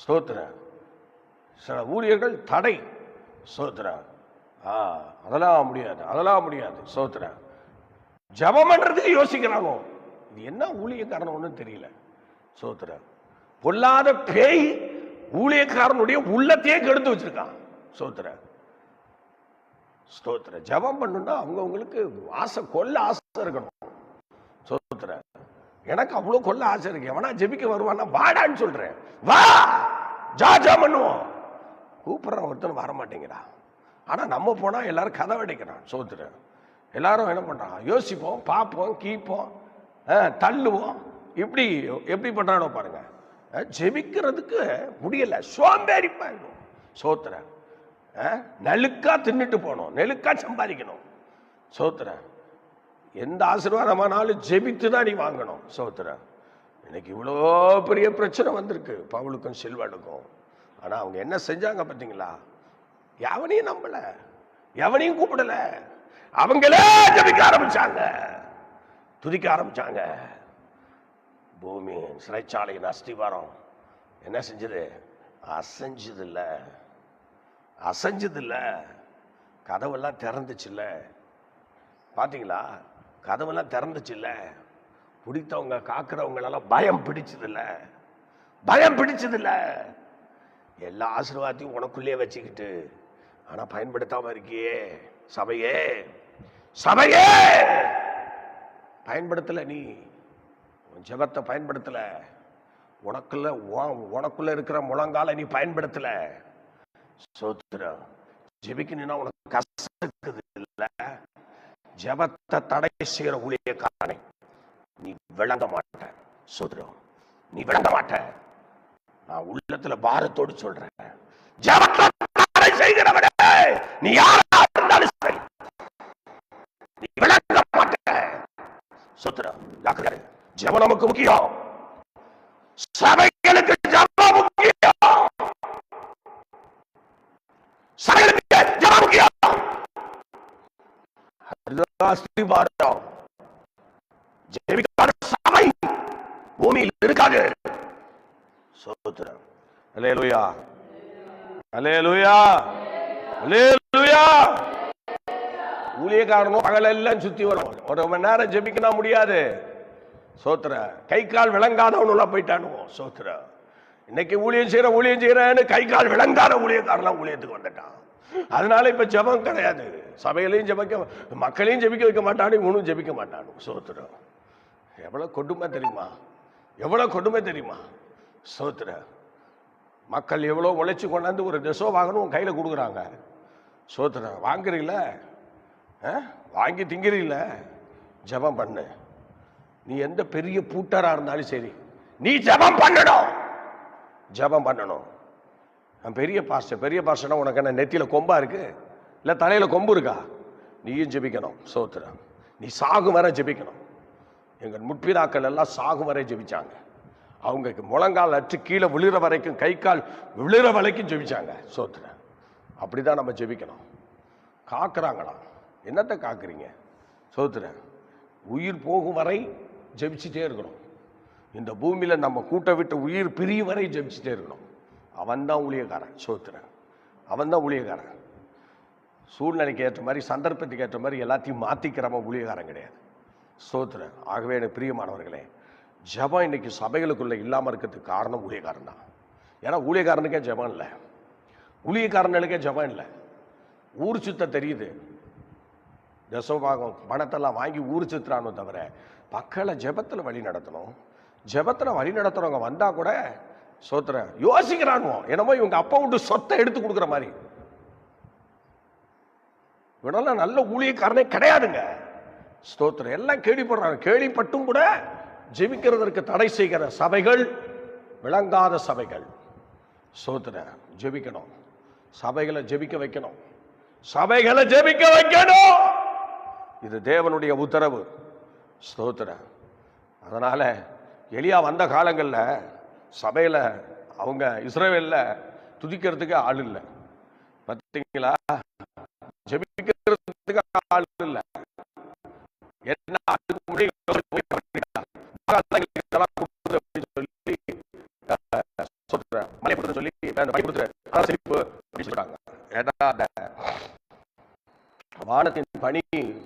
ஸ்தோத்திரம். சில ஊழியர்கள் தடை. ஸ்தோத்திரம். அதெல்லாம் முடியாது, அதெல்லாம் முடியாது. ஸ்தோத்திரம். ஜெபம் பண்றதுக்கு யோசிக்கிறானோ இது என்ன ஊழியக்காரன் ஒன்றும் தெரியல. ஸ்தோத்திரம். பொல்லாத பேய் ஊழியக்காரனுடைய உள்ளத்தையே கெடுத்து வச்சிருக்கான். ஸ்தோத்திரம். ஸ்தோத்திரம். ஜெபம் பண்ணுன்னா அவங்களுக்கு ஆசை, கொல்ல ஆசை இருக்கணும். ஸ்தோத்திரம். எனக்கு அவ்வளோ கொல்ல ஆசை இருக்கு. எவனா ஜெபிக்க வருவானா வாடான்னு சொல்றேன். வா, ஜா பண்ணுவோம். கூப்பிடுற ஒருத்தன் வர மாட்டேங்கிறா. ஆனா நம்ம போனா எல்லாரும் கதை அடைக்கிறான். ஸ்தோத்திரம். எல்லாரும் என்ன பண்றான்? யோசிப்போம், பார்ப்போம், கீப்போம், தள்ளுவோம். இப்படி எப்படி பண்றானோ பாருங்க. ஜெபிக்கிறதுக்கு முடியல. சோம்பேறிப்பாயிடும். ஸ்தோத்திரம். நெலுக்கா தின்னுட்டு போகணும், நெலுக்கா சம்பாதிக்கணும். ஸ்தோத்திரம். எந்த ஆசீர்வாதமானாலும் ஜெபித்து தான் நீ வாங்கணும். ஸ்தோத்திரம். இன்னைக்கு இவ்வளோ பெரிய பிரச்சனை வந்திருக்கு பவுலுக்கும் சில்வானுக்கும். ஆனா அவங்க என்ன செஞ்சாங்க பார்த்தீங்களா? எவனையும் நம்பல, எவனையும் கூப்பிடல. அவங்களே ஜெபிக்க ஆரம்பிச்சாங்க, துதிக்க ஆரம்பிச்சாங்க. பூமி சிறைச்சாலையின் அஸ்திவாரம் என்ன செஞ்சது? அசைஞ்சது இல்ல, அசைஞ்சது இல்ல. கதவெல்லாம் திறந்துச்சு இல்ல. பாத்தீங்களா? கதவெல்லாம் திறந்துச்சு இல்ல. பிடித்தவங்க காக்குறவங்களெல்லாம் பயம் பிடிச்சது இல்ல, பயம் பிடிச்சது இல்ல. எல்லா ஆசீர்வாதத்தையும் உனக்குள்ளே வச்சுக்கிட்டு ஆனா பயன்படுத்தாம இருக்கியே. சபையே, சபையே பயன்படுத்தல. நீ ஜெபத்தை பயன்படுத்தல. உனக்குள்ள இருக்கிற முழங்கால நீ பயன்படுத்தல. ஸ்தோத்திரம். ஜெபிக்கணும்னா உனக்கு கசக்குது இல்ல. ஜெபத்தை தடை செய்யற ஊழியக்காரனை நீ விளங்க மாட்ட. ஸ்தோத்திரம். நீ விளங்க மாட்ட. நான் உள்ளத்துல பாரத்தோடு சொல்றேன். ஜெபத்தை தடை செய்கிறவனே நீ யாரா இருந்தாலும் சரி, நீ விளங்க மாட்ட. ஸ்தோத்திரம். ஜெபம் நமக்கு முக்கியம். சபைகளுக்கு ஜெபம் முக்கியம். சபைகளுக்கு ஜெபம் முக்கியம். அஸ்திபாரம். ஜெபிக்காத சபை பூமியில் இருக்காது. ஸ்தோத்திரம். அல்லேலூயா, அல்லேலூயா, அல்லேலூயா. ஊழியக்காரனும் பகலெல்லாம் சுத்தி வரும். 1 மணி நேரம் ஜெபிக்க முடியாது. சோத்திர. கை கால் விளங்காதவனுள்ள போயிட்டானுவோம். சோத்திர. இன்னைக்கு ஊழியம் செய்யறேன்னு கை கால் விளங்காத ஊழியக்காரெல்லாம் ஊழியத்துக்கு வந்துட்டான். அதனால இப்ப ஜெபம் கிடையாது. சபையிலையும் ஜெபிக்க, மக்களையும் ஜெபிக்க வைக்க மாட்டானு, இவனும் ஜெபிக்க மாட்டானு. சோத்திரம். எவ்வளவு கொடுமை தெரியுமா? எவ்வளவு கொடுமை தெரியுமா? ஸ்தோத்திர. மக்கள் எவ்வளோ உழைச்சி கொண்டாந்து ஒரு டெசோ வாங்கணும் உன் கையில் கொடுக்குறாங்க. ஸ்தோத்திர. வாங்குறீங்கள, வாங்கி திங்கிறீங்கள, ஜெபம் பண்ணு. நீ எந்த பெரிய பூட்டராக இருந்தாலும் சரி, நீ ஜெபம் பண்ணணும், ஜெபம் பண்ணணும். நான் பெரிய பாஸ்டர்னா உனக்கு என்ன நெத்தியில் கொம்பா இருக்கு, இல்லை தலையில் கொம்பு இருக்கா? நீயும் ஜெபிக்கணும். ஸ்தோத்திரம். நீ சாகும் வரை ஜெபிக்கணும். எங்கள் முற்பிதாக்கள் எல்லாம் சாகும் வரை ஜெபிச்சாங்க. அவங்க முழங்கால் அற்று கீழே விழுற வரைக்கும், கை கால் விழுற வரைக்கும் ஜெபிச்சாங்க. ஸ்தோத்திரம். அப்படிதான் நம்ம ஜெபிக்கணும். காக்குறாங்களா? என்னத்தை காக்குறீங்க? ஸ்தோத்திரம். உயிர் போகும் வரை ஜெபிச்சுட்டே இருக்கணும். இந்த பூமியில நம்ம கூட்ட விட்டு உயிர் பிரிய வரை ஜெபிச்சுட்டே இருக்கணும். அவன் தான் ஊழியக்காரன். ஸ்தோத்திரம். அவன் தான் ஊழியக்காரன். சூழ்நிலைக்கு ஏற்ற மாதிரி, சந்தர்ப்பத்துக்கு ஏற்ற மாதிரி எல்லாத்தையும் மாற்றிக்கிறவன் ஊழியக்காரன் கிடையாது. ஸ்தோத்திரம். ஆகவே எனக்கு பிரியமானவர்களே, ஜெபம் இன்னைக்கு சபைகளுக்குள்ள இல்லாமல் இருக்கிறதுக்கு காரணம் ஊழியக்காரன் தான். ஏன்னா ஊழியக்காரனுக்கே ஜெபம் இல்லை, ஊழியக்காரனுக்கே ஜெபம் இல்லை. ஊர் சுத்த தெரியுது, தசமபாகம் பணத்தெல்லாம் வாங்கி ஊர் சுத்துறானோ தவிர மக்களை ஜெபத்தில் வழி நடத்தணும். ஜெபத்தில் வழி நடத்துறவங்க வந்தா கூட ஸ்தோத்திரம் யோசிக்கிறானோ என்னமோ இவங்க அப்பா விட்டு சொத்தை எடுத்து கொடுக்குற மாதிரி. இவனெல்லாம் நல்ல ஊழியக்காரனே கிடையாதுங்க. ஸ்தோத்திரம். எல்லாம் கேள்விப்படுறாங்க. கேள்விப்பட்டும் கூட ஜெபிக்கிறதற்கு தடை செய்கிற சபைகள், விளங்காத சபைகள். ஸ்தோத்திரம். ஜெபிக்கணும், சபைகளை ஜெபிக்க வைக்கணும், சபைகளை ஜெபிக்க வைக்கணும். இது தேவனுடைய உத்தரவு. ஸ்தோத்திரம். அதனால எலியா வந்த காலங்களில் சபையில் அவங்க இஸ்ரவேல்ல துதிக்கிறதுக்கு ஆள் இல்லை. பார்த்தீங்களா? ஜெபிக்கிறதுக்கு ஆள் இல்லை. என்ன வானத்தின் பனி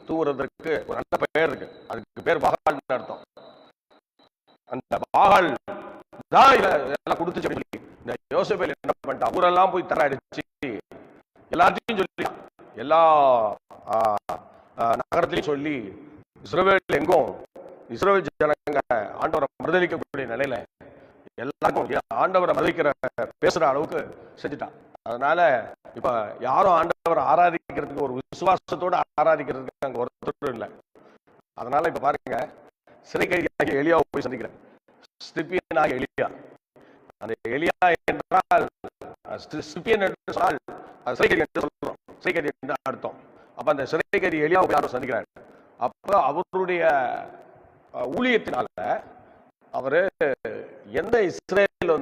தூங்குறதுக்கு ஒரு நல்ல பெயர் இருக்கு. அதுக்கு பேர் பாகால் அர்த்தம். அந்த பாகால் தான் இதெல்லாம் கொடுத்து சொல்லி இந்த யோசேபேல் என்ன பண்ணிட்டா, ஊரெல்லாம் போய் தர அடிச்சு எல்லாத்தையும் சொல்லி எல்லா நகரத்திலையும் சொல்லி இஸ்ரவேல் எங்கும் இஸ்ரவேல் ஜனங்க ஆண்டவரை மறுதலிக்கக்கூடிய நிலையில எல்லாருக்கும் ஆண்டவரை மறுதலிக்கிற பேசுற அளவுக்கு செஞ்சுட்டான். அதனால இப்ப யாரும் ஆண்டவரை ஆராதிக்கிறதுக்கு ஒரு விசுவாசத்தோடு ஆராதிக்கிறதுக்கு அங்க ஒருத்தர் இல்லை. அதனால இப்ப பாருங்க, சிறை கைதியாக எலியாவை போய் சந்திக்கிறேன். ஸ்திபியனாக எலியா. அந்த எலியா என்றால் ஸ்திபியன் என்று சொன்னால் சிறை கைதி என்று சொல்றோம். சிறை கைதி என்று அர்த்தம். அப்ப அந்த சிறை கைதி எலியாவை யாரும் சந்திக்கிறார். அப்ப அவருடைய ஊழியத்தினால அவரு எந்த இஸ்ரேல்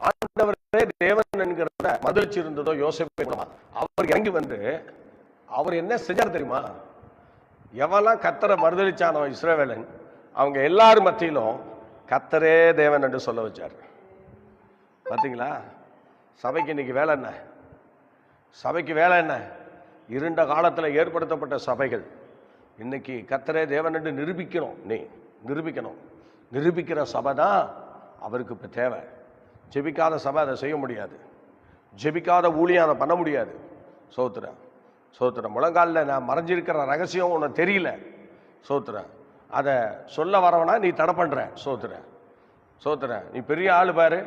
ஆண்டவரே தேவன் என்கிறத மதிச்சு இருந்ததோ யோசேப்பு மூலமா அவர் இறங்கி வந்து அவர் என்ன செஞ்சார் தெரியுமா? எவெல்லாம் கர்த்தரை மறுதலிச்சானோ இஸ்ரவேலன், அவங்க எல்லாரும் மத்தியிலும் கர்த்தரே தேவன் என்று சொல்ல வச்சார். பார்த்தீங்களா? சபைக்கு இன்னைக்கு வேலை என்ன? சபைக்கு வேலை என்ன? இருண்ட காலத்தில் ஏற்படுத்தப்பட்ட சபைகள் இன்னைக்கு கர்த்தரே தேவன் என்று நிரூபிக்கணும். நீ நிரூபிக்கணும். நிரூபிக்கிற சபை தான் அவருக்கு இப்போ தேவை. ஜெபிக்காத சபை அதை செய்ய முடியாது. ஜெபிக்காத ஊழியம் அதை பண்ண முடியாது. சோத்திரம். சோத்திரம். முழங்காலில் நான் மறைஞ்சிருக்கிற ரகசியம் உனக்கு தெரியல. சோத்திரம். அதை சொல்ல வரவனா நீ தடை பண்ற. சோத்திரம். சோத்திரம். நீ பெரிய ஆள் பாரு,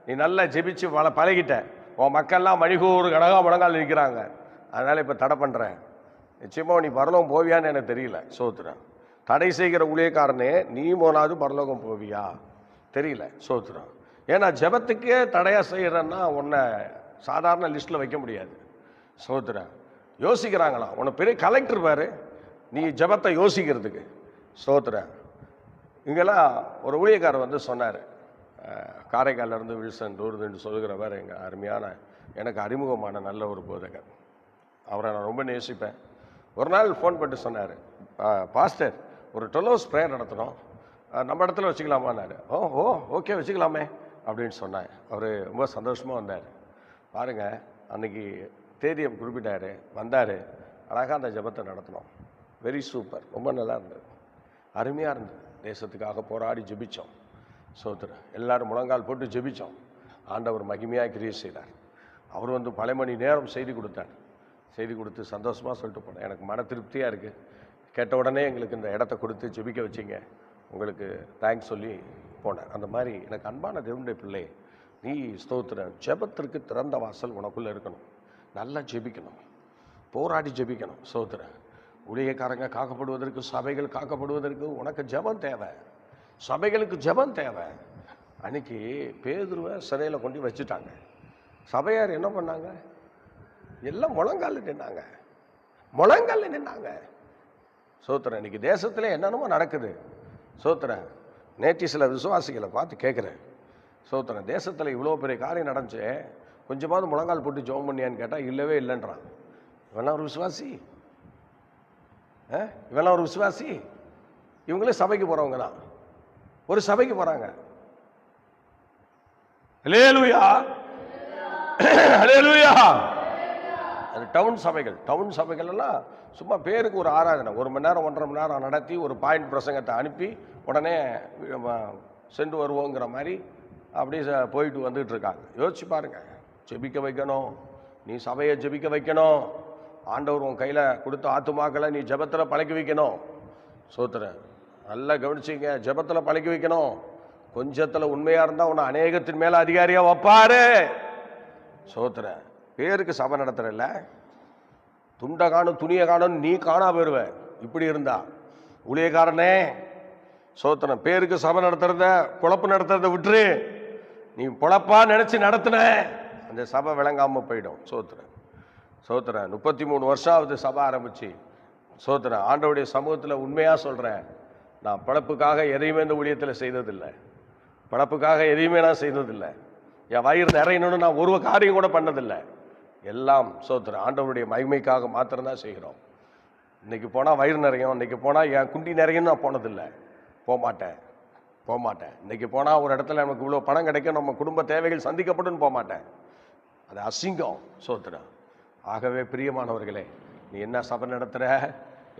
நீ நல்லா ஜெபிச்சு பழகிட்ட, உன் மக்கள்லாம் மணிகூர் கனகா முழங்கால் இருக்கிறாங்க, அதனால இப்போ தடை பண்றேன். நிச்சயமா நீ பரலோகம் போவியான்னு எனக்கு தெரியல. சோத்திரம். தடை செய்கிற ஊழியக்காரனே நீ போனாவது பரலோகம் போவியா தெரியல. சோத்திரம். ஏன்னா ஜெபத்துக்கே தடையா செய்யறன்னா உன்னை சாதாரண லிஸ்ட்ல வைக்க முடியாது. சோத்திரம். யோசிக்கிறாங்களா? உனக்கு பெரிய கலெக்டர் பாரு நீ ஜெபத்தை யோசிக்கிறதுக்கு. சோத்திரம். இங்கெல்லாம் ஒரு ஊழியக்காரர் சொன்னார், காரைக்காலில் இருந்து வில்சன் தூர்துன்னு சொல்லுகிறவர், எங்கள் அருமையான எனக்கு அறிமுகமான நல்ல ஒரு போதகர். அவரை நான் ரொம்ப நேசிப்பேன். ஒரு நாள் ஃபோன் பண்ணிட்டு சொன்னார், பாஸ்டர் ஒரு 12 hours ப்ரேயர் நடத்தணும், நம்ம இடத்துல வச்சுக்கலாமான்னாரு. ஓ ஓகே வச்சுக்கலாமே அப்படின்னு சொன்னேன். அவர் ரொம்ப சந்தோஷமாக வந்தார். பாருங்கள், அன்னைக்கு தேதியை குறிப்பிட்டார், வந்தார், அழகாக அந்த ஜெபத்தை நடத்தினோம். Very super. ரொம்ப நல்லா இருந்தது, அருமையாக இருந்தது. தேசத்துக்காக போராடி ஜெபித்தோம். சோத்திரம். எல்லாரும் முழங்கால் போட்டு ஜெபித்தோம். ஆண்டவர் மகிமையாக கிரியை செய்தார். அவர் பல மணி நேரம் செய்தி கொடுத்தார். செய்தி கொடுத்து சந்தோஷமாக சொல்லிட்டு போனேன். எனக்கு மன திருப்தியாக இருக்குது. கேட்ட உடனே எங்களுக்கு இந்த இடத்த கொடுத்து ஜெபிக்க வச்சிங்க, உங்களுக்கு தேங்க்ஸ் சொல்லி போனேன். அந்த மாதிரி எனக்கு அன்பான தேவனுடைய பிள்ளை, நீ ஸ்தோத்திரம், ஜெபத்திற்கு திறந்த வாசல் உனக்குள்ளே இருக்கணும். நல்லா ஜெபிக்கணும், போராடி ஜெபிக்கணும். ஸ்தோத்திரம். ஊழியக்காரங்க காக்கப்படுவதற்கு, சபைகள் காக்கப்படுவதற்கு உனக்கு ஜெபம் தேவை, சபைகளுக்கு ஜெபம் தேவை. அன்னைக்கு பேதுருவை சிறையில் கொண்டு வச்சுட்டாங்க. சபையார் என்ன பண்ணாங்க? எல்லாம் முழங்கால நின்னாங்க, முழங்கால நின்னாங்க. சோத்திரம். இன்னைக்கு தேசத்தில் என்னென்னமோ நடக்குது. சோத்திரம். நேற்று சில விசுவாசிகளை பார்த்து கேட்குறேன், சோத்திரம், தேசத்தில் இவ்வளோ பெரிய காரியம் நடந்துச்சு, கொஞ்சமாவது முழங்கால் போட்டு ஜெபம் பண்ணியான்னு கேட்டால் இல்லவே இல்லைன்றான். இவெல்லாம் ஒரு விசுவாசி? இவெல்லாம் ஒரு விசுவாசி? இவங்களே சபைக்கு போகிறவங்க தான், ஒரு சபைக்கு போகிறாங்க. அல்லேலூயா, அல்லேலூயா. அது டவுன் சபைகள். டவுன் சபைகள் எல்லாம் சும்மா பேருக்கு ஒரு ஆராதனை, 1 மணி நேரம் 1.5 மணி நேரம் நடத்தி ஒரு பாயிண்ட் பிரசங்கத்தை அனுப்பி உடனே சென்று வருவோங்கிற மாதிரி அப்படி போயிட்டு வந்துட்டு இருக்காங்க. யோசிச்சு பாருங்க. ஜெபிக்க வைக்கணும், நீ சபையை ஜெபிக்க வைக்கணும். ஆண்டவர் உன் கையில் கொடுத்த ஆத்துமாக்களை நீ ஜெபத்தில் பழக்கி வைக்கணும். சோத்திரன். நல்லா கவனிச்சிங்க, ஜெபத்தில் பழக்கி வைக்கணும். கொஞ்சத்தில் உண்மையாக இருந்தால் உன்னை அநேகத்தின் மேலே அதிகாரியாக வைப்பாரு. சோத்திரன். பேருக்கு சபை நடத்துறல, துண்டை காணும் துணியை காணும் நீ காணா போயிருவ. இப்படி இருந்தா ஊழியக்காரனே, சோத்திரம், பேருக்கு சபை நடத்துறத, பொழப்பு நடத்துறத விட்டுரு. நீ பொழப்பா நினைச்சு நடத்தின அந்த சபை விளங்காம போயிடும். சோத்திரம். சோத்திரம். 33 வருஷம் ஆகுது சபை ஆரம்பிச்சு. சோத்திரம். ஆண்டவருடைய சமூகத்தில் உண்மையாக சொல்கிறேன், நான் பழப்புக்காக எதையுமே இந்த ஊழியத்தில் செய்ததில்லை, பழப்புக்காக எதையுமே நான் செய்ததில்லை. என் வயிறு நிறையணும்னு நான் ஒரு காரியம் கூட பண்ணதில்லை. எல்லாம் சோத்திரம் ஆண்டவருடைய மகிமைக்காக மாத்திரம்தான் செய்கிறோம். இன்னைக்கு போனால் வயிறு நிறையும், இன்னைக்கு போனால் என் குண்டி நிறையும் நான் போனதில்லை, போகமாட்டேன். இன்னைக்கு போனால் ஒரு இடத்துல நமக்கு இவ்வளோ பணம் கிடைக்கும், நம்ம குடும்ப தேவைகள் சந்திக்கப்படும் போக மாட்டேன். அது அசிங்கம். சோத்திரம். ஆகவே பிரியமானவர்களே, நீ என்ன சபை நடத்துகிற,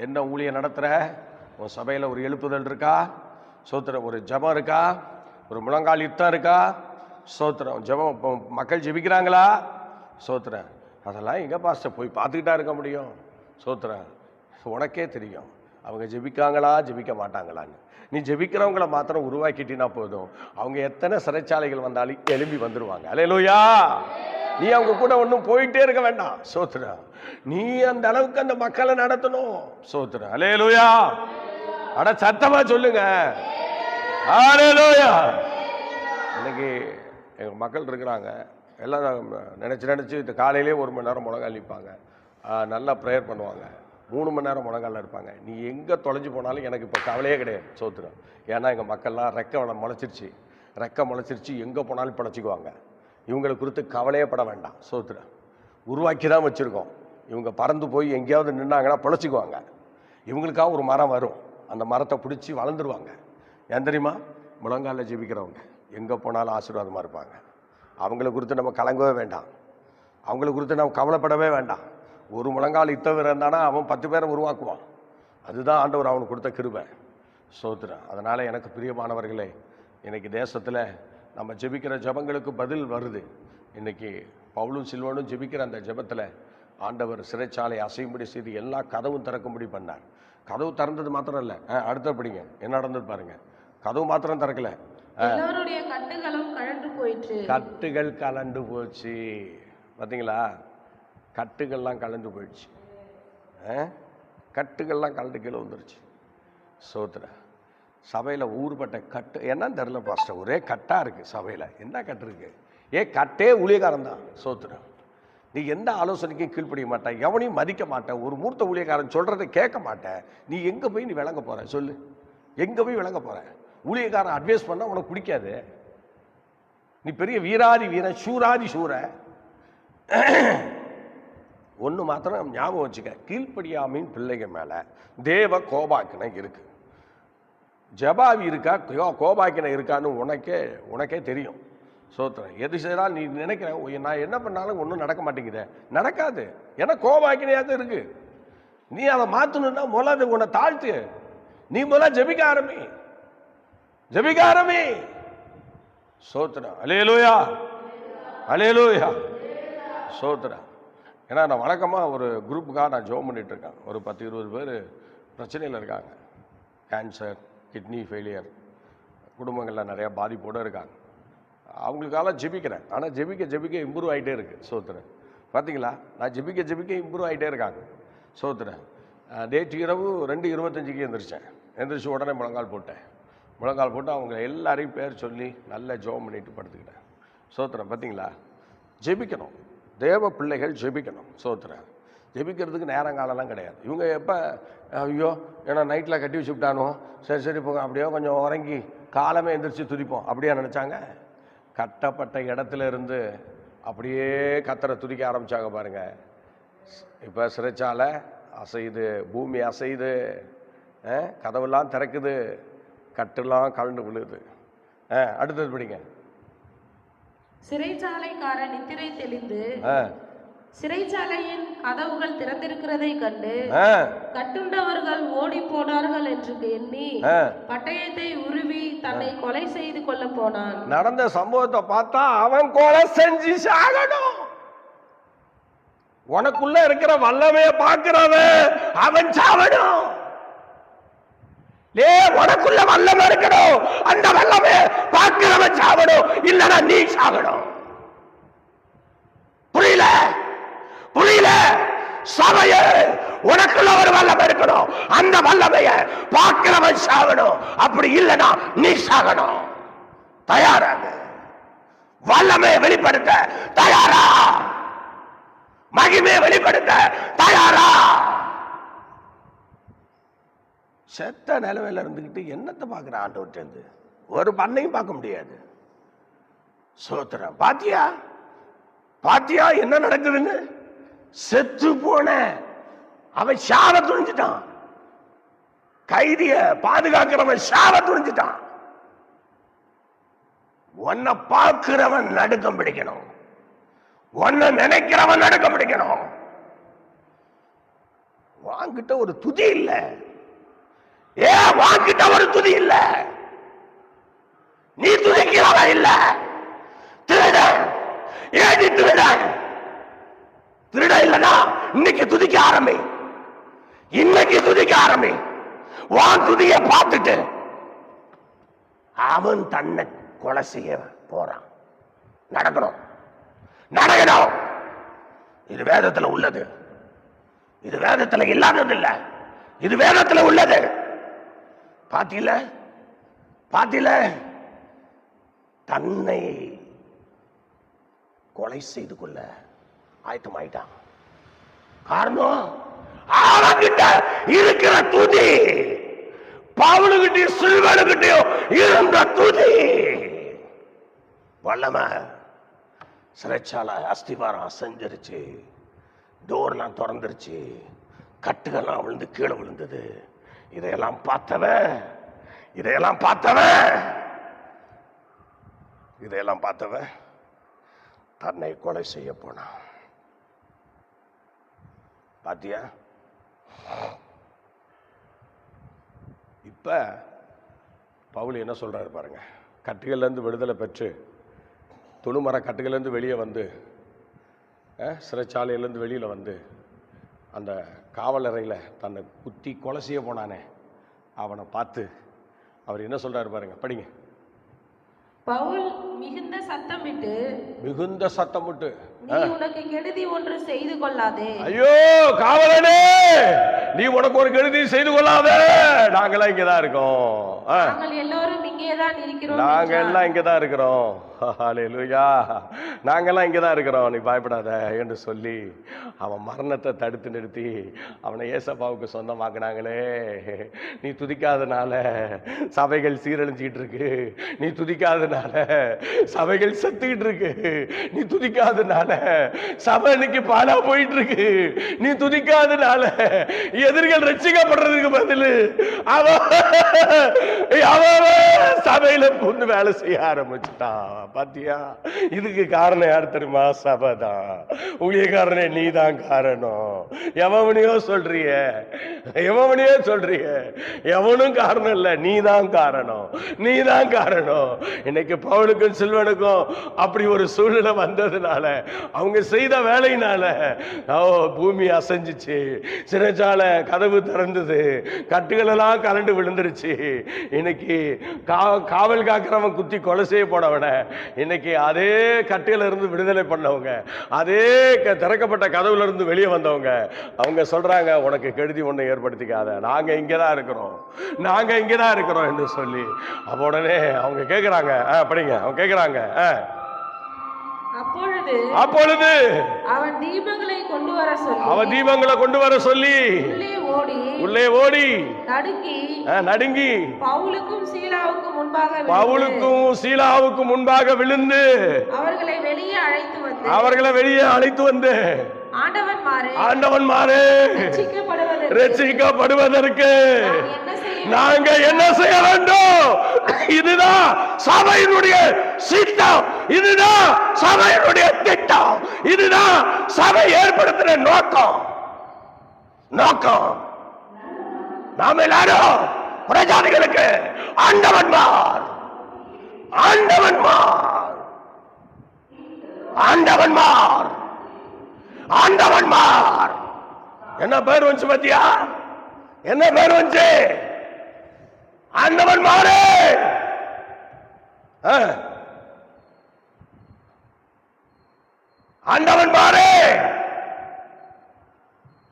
என்ன ஊழியம் நடத்துகிற, உன் சபையில் ஒரு எழுப்புதல் இருக்கா? சோத்திரம். ஒரு ஜபம் இருக்கா? ஒரு முழங்கால் யுத்தம் இருக்கா? சோத்திரம். ஜபம் மக்கள் ஜெபிக்கிறாங்களா? சோத்திரம். அதெல்லாம் எங்கே பாஸ்டர் போய் பார்த்துக்கிட்டா இருக்க முடியும்? சோத்திரம். உனக்கே தெரியும் அவங்க ஜெபிக்காங்களா ஜெபிக்க மாட்டாங்களான்னு. நீ ஜெபிக்கிறவங்களை மாத்திரம் உருவாக்கிட்டினா போதும், அவங்க எத்தனை சிறைச்சாலைகள் வந்தாலும் எழும்பி வந்துடுவாங்க. அல்லேலூயா. நீ அவங்க கூட ஒன்றும் போயிட்டே இருக்க வேண்டாம். சோத்திரம். நீ அந்த அளவுக்கு அந்த மக்களை நடத்தணும். சோத்திரம். அல்லேலூயா. அட சத்தமா சொல்லுங்க. அல்லேலூயா. இன்னைக்கு எங்கள் மக்கள் இருக்கிறாங்க, எல்லாம் நினச்சி இந்த காலையிலே 1 மணி நேரம் முழங்கால் நிற்பாங்க, நல்லா ப்ரேயர் பண்ணுவாங்க, 3 மணி நேரம் முழங்கால் இருப்பாங்க. நீ எங்கே தொலைஞ்சு போனாலும் எனக்கு இப்போ கவலையே கிடையாது. சோத்திரம். ஏன்னா எங்கள் மக்கள்லாம் ரெக்கை முளைச்சிருச்சு, எங்கே போனாலும் பிழைச்சிக்குவாங்க. இவங்களை குறித்து கவலையே பட வேண்டாம். சோத்திரம். உருவாக்கி தான் வச்சுருக்கோம். இவங்க பறந்து போய் எங்கேயாவது நின்னாங்கன்னா பிழைச்சிக்குவாங்க. இவங்களுக்காக ஒரு மரம் வரும், அந்த மரத்தை பிடிச்சி வளர்ந்துருவாங்க. ஏன் தெரியுமா? முழங்காலில் ஜெபிக்கிறவங்க எங்கே போனாலும் ஆசீர்வாதமாக இருப்பாங்க. அவங்கள குறித்து நம்ம கலங்கவே வேண்டாம், அவங்கள குறித்து நம்ம கவலைப்படவே வேண்டாம். ஒரு முழங்கால் இத்தவர் இருந்தானா அவன் 10 பேரை உருவாக்குவான். அதுதான் ஆண்டவர் அவனுக்கு கொடுத்த கிருபை. சோத்திரம். அதனால் எனக்கு பிரியமானவர்களே, இன்னைக்கு தேசத்தில் நம்ம ஜெபிக்கிற ஜெபங்களுக்கு பதில் வருது. இன்னைக்கு பவுலும் சில்வனும் ஜெபிக்கிற அந்த ஜெபத்தில் ஆண்டவர் சிறைச்சாலை அசையும்படி செய்து எல்லா கதவும் திறக்கும்படி பண்ணார். கதவு திறந்தது மாத்திரம் இல்லை, அடுத்த படிங்க என்ன நடந்தது பாருங்க. கதவு மாத்திரம் திறக்கல, எல்லாருடைய கட்டுகளும் கழண்டு போயிற்று. கட்டுகள் கலண்டு போச்சு. பார்த்தீங்களா? கட்டுகள்லாம் கலந்து போயிடுச்சு. கட்டுகள்லாம் கலந்து கீழே வந்துருச்சு. சோத்திர. சபையில் ஊர்பட்ட கட்டு என்னன்னு தெரில பாஸ்டர், ஒரே கட்டாக இருக்குது சபையில். என்ன கட்டு இருக்கு? கட்டே ஊழியக்காரன் தான். சோத்திரம். நீ எந்த ஆலோசனைக்கும் கீழ்ப்படிய மாட்டேன், எவனையும் மதிக்க மாட்டேன், ஒரு மூர்த்த ஊழியக்காரன் சொல்கிறத கேட்க மாட்டேன். நீ எங்கே போய் நீ விளங்க போகிற சொல்லு? எங்கே போய் விளங்க போகிற? ஊழியக்காரன் அட்வைஸ் பண்ணால் உனக்கு பிடிக்காது. நீ பெரிய வீராதி வீரன், சூராதி சூர. ஒன்று மாத்திரம் ஞாபகம் வச்சுக்க, கீழ்ப்படியாமின் பிள்ளைங்க மேலே தேவ கோபாக்கினை இருக்கு. ஜபாவி இருக்கா கோபாக்கினை இருக்கான்னு உனக்கே தெரியும். சோத்திரம். எது செய்தாலும் நீ நினைக்கிற நான் என்ன பண்ணாலும் ஒன்றும் நடக்க மாட்டேங்குது, நடக்காது. ஏன்னா கோபாக்கினையாக இருக்கு. நீ அதை மாற்றணும்னா முதல்ல உன்னை தாழ்த்து, நீ முதல்ல ஜெபிக்க ஆரம்பி. சோத்திரம். அல்லேலூயா, அல்லேலூயா. சோத்திரம். ஏன்னா நான் வழக்கமாக ஒரு குரூப்புக்காக நான் ஜெபம் பண்ணிட்டு இருக்கேன். ஒரு 10-20 பேர் பிரச்சனையில் இருக்காங்க. கேன்சர், கிட்னி ஃபெயிலியர், குடும்பங்களில் நிறையா பாதிப்போடு இருக்காங்க. அவங்களுக்காக ஜெபிக்கிறேன். ஆனால் ஜெபிக்க இம்ப்ரூவ் ஆகிட்டே இருக்குது. சோத்திரன். பார்த்தீங்களா, நான் ஜெபிக்க இம்ப்ரூவ் ஆகிட்டே இருக்காங்க. சோத்திரன். நேற்று இரவு 2:25 எந்திரிச்சு உடனே முழங்கால் போட்டு அவங்க எல்லாரையும் பேர் சொல்லி நல்ல ஜெபம் பண்ணிட்டு படுத்துக்கிட்டேன். சோத்திரம். பார்த்தீங்களா, ஜெபிக்கணும். தேவ பிள்ளைகள் ஜெபிக்கணும். சோத்திரம். ஜெபிக்கிறதுக்கு நேரங்காலம்லாம் கிடையாது. இவங்க எப்போ ஐயோ ஏன்னா நைட்டில் கட்டி வச்சு விட்டானோ, சரி போங்க, அப்படியே கொஞ்சம் உறங்கி காலமே எந்திரிச்சு துதிப்போம் அப்படியே நினச்சாங்க. கட்டப்பட்ட இடத்துல இருந்து அப்படியே கத்தரை துதிக்க ஆரம்பித்தாங்க பாருங்க. இப்போ சிறைச்சாலை அசையுது, பூமி அசையுது, கதவுலாம் திறக்குது, கட்டெல்லாம் கலண்டு விழுது. அடுத்தது படிங்க. சிறைச்சாலைக்காரன் நித்திரை தெளிந்து சிறைச்சாலையின் கதவுகள் திறந்திருக்கிறதை கண்டு கட்டுண்டவர்கள் ஓடி போனார்கள் என்று எண்ணி பட்டயத்தை உருவி தன்னை கொலை செய்து கொள்ள போனான். நடந்த சம்பவத்தை பார்த்தா அவன் கொலை செஞ்சு சாகணும். உனக்குள்ள இருக்கிற வல்லமைய பார்க்கிறவன் அவன் சாவணும். உனக்குள்ள வல்லமை இருக்கணும், அந்த வல்லமைய பார்க்கிறவன் சாவணும், இல்லனா நீ சாகணும். புரியல? சபையே உனக்குள்ள ஒரு வல்லமை இருக்கணும், அந்த வல்லமைய பார்க்கிறவன் சாகணும், அப்படி இல்லனா நீ சாகணும். தயாராக வல்லமையை வெளிப்படுத்த தயாரா, மகிமையை வெளிப்படுத்த தயாரா. செத்த நிலவையில இருந்துகிட்டு என்னத்தை பார்க்கிற ஆண்டவர்கிட்ட இருந்து ஒரு பண்ணையும் பார்க்க முடியாது. சோத்திரம். பாத்தியா என்ன நடக்குதுன்னு? செத்து போன அவன் சாவ துணிஞ்சிட்டான். கைதிய பாதுகாக்கிறவன் சாவ துணிஞ்சிட்டான். உன்னை பார்க்கிறவன் நடுக்கம் பிடிக்கணும், உன்னை நினைக்கிறவன் நடுக்கம் பிடிக்கணும். வாங்கிட்ட ஒரு துதி இல்ல. வாங்கிட்ட ஒரு துதி இல்ல. நீ துதிக்கிறவன் இல்ல, திருடன். ஏடி திருடன்? திருட இல்லனா இன்னைக்கு துதிக்க ஆரம்பி. வான் துதிய பார்த்துட்டு அவன் தன்னை கொலை செய்ய போறான். நடக்கணும். இது வேதத்துல உள்ளது, இது வேதத்துல இல்லாதது இல்ல, இது வேதத்துல உள்ளது. பாத்தில தன்னை கொலை செய்து கொள்ள ஆயத்தமாயிட்டான். காரணம் அவன்கிட்ட இருக்கிற துதி, பவுலுகிட்டயும் சில்வனுகிட்டயும் இருந்த துதி வல்லமை. சிறைச்சாலை அஸ்திவாரம் அசைஞ்சிருச்சு, டோர்லாம் திறந்துருச்சு, கட்டுகள்லாம் விழுந்து கீழே விழுந்தது. இதையெல்லாம் பார்த்தவன் தன்னை கொலை செய்ய போனான். பாத்தியா? இப்ப பவுல் என்ன சொல்றாரு பாருங்க. கட்டுகள்ல இருந்து விடுதலை பெற்று துணுமர கட்டுகள்ல இருந்து வெளியே வந்து, சிறைச்சாலையிலேருந்து வெளியில வந்து அந்த காவலறையில் தன்னை குத்தி கொலை செய்ய போனானே அவனை பார்த்து அவர் என்ன சொல்றாரு பாருங்க. படிங்க. பவுல் மிகுந்த சத்தமிட்டு நீ உனக்கு கெடுதி ஒன்று செய்து கொள்ளாதே. ஐயோ காவலனே, நீ உனக்கு ஒரு கெடுதி செய்து கொள்ளாதே. நாங்கெல்லாம் இங்கதான் இருக்கோம். நாங்கள் எல்லோரும் இங்கேதான் இருக்கிறோம். நாங்கெல்லாம் இங்கதான் இருக்கிறோம். ஹல்லேலூயா. நாங்கெல்லாம் இங்கதான் இருக்கிறோம், நீ பயப்படாத என்று சொல்லி அவன் மரணத்தை தடுத்து நிறுத்தி அவனை ஏசப்பாவுக்கு சொந்தமாக்குனாங்களே. நீ துதிக்காதனால சபைகள் சீரழிஞ்சிட்டு இருக்கு, நீ துதிக்காதனால சபைகள் செத்துக்கிட்டு இருக்கு, நீ துதிக்காதனால சபை இன்னைக்கு பாலா போயிட்டு இருக்கு, நீ துதிக்காதனால எதிர்கள் ரட்சிக்கப்படுறதுக்கு பதில் அவன் சபையில புந்து வேலை செய்ய ஆரம்பிச்சுட்டான். பாத்தியா? இதுக்கு காரணம் யார் தெரியுமா? சபைதான். ஊழியக்காரனே நீ தான் காரணம். எவனையோ சொல்றிய, எவனும் காரணம் இல்ல, நீ தான் காரணம், நீ தான் காரணம். இன்னைக்கு பவுலுக்கும் சில்வனுக்கும் அப்படி ஒரு சூழ்நிலை வந்ததுனால, அவங்க செய்த வேலையினால பூமி அசைஞ்சிச்சு, சிறைச்சாலை கதவு திறந்தது, கட்டுகள் எல்லாம் கலண்டு விழுந்துருச்சு. இன்னைக்கு காவல் காக்கிறவன் குத்தி கொலை செய்ய போனவன இன்னைக்கு அதே கட்டில இருந்து விடுதலை பண்ணவங்க, அதே திறக்கப்பட்ட கதவுல இருந்து வெளியே வந்தவங்க, அவங்க சொல்றாங்க, உனக்கு கெடுதி ஒண்ணு ஏற்படுத்திக்காத, நாங்க இங்கதான் இருக்கிறோம் என்று சொல்லி, அப்ப உடனே அவங்க கேட்கிறாங்க, படிங்க, அவங்க கேட்கிறாங்க, அப்பொழுது அவன் தீபங்களை கொண்டு வர சொல்லி உள்ளே ஓடி நடுங்கி பவுலுக்கும் சீலாவுக்கும் முன்பாக விழுந்து அவர்களை வெளியே அழைத்து வந்து, ஆண்டவன்மாரே, ரட்சிக்கப்படுவதற்கு நாங்க என்ன செய்ய வேண்டும்? இதுதான் சபையினுடைய சித்தம், இதுதான் சபையினுடைய திட்டம், இதுதான் சபை ஏற்படுத்தின நோக்கம். நாம் எல்லாரும் பிரஜாதிகளுக்கு ஆண்டவன்மார். என்ன பேர் வந்து பத்தியா? என்ன பேர் வந்து? ஆண்டவன்மாரே.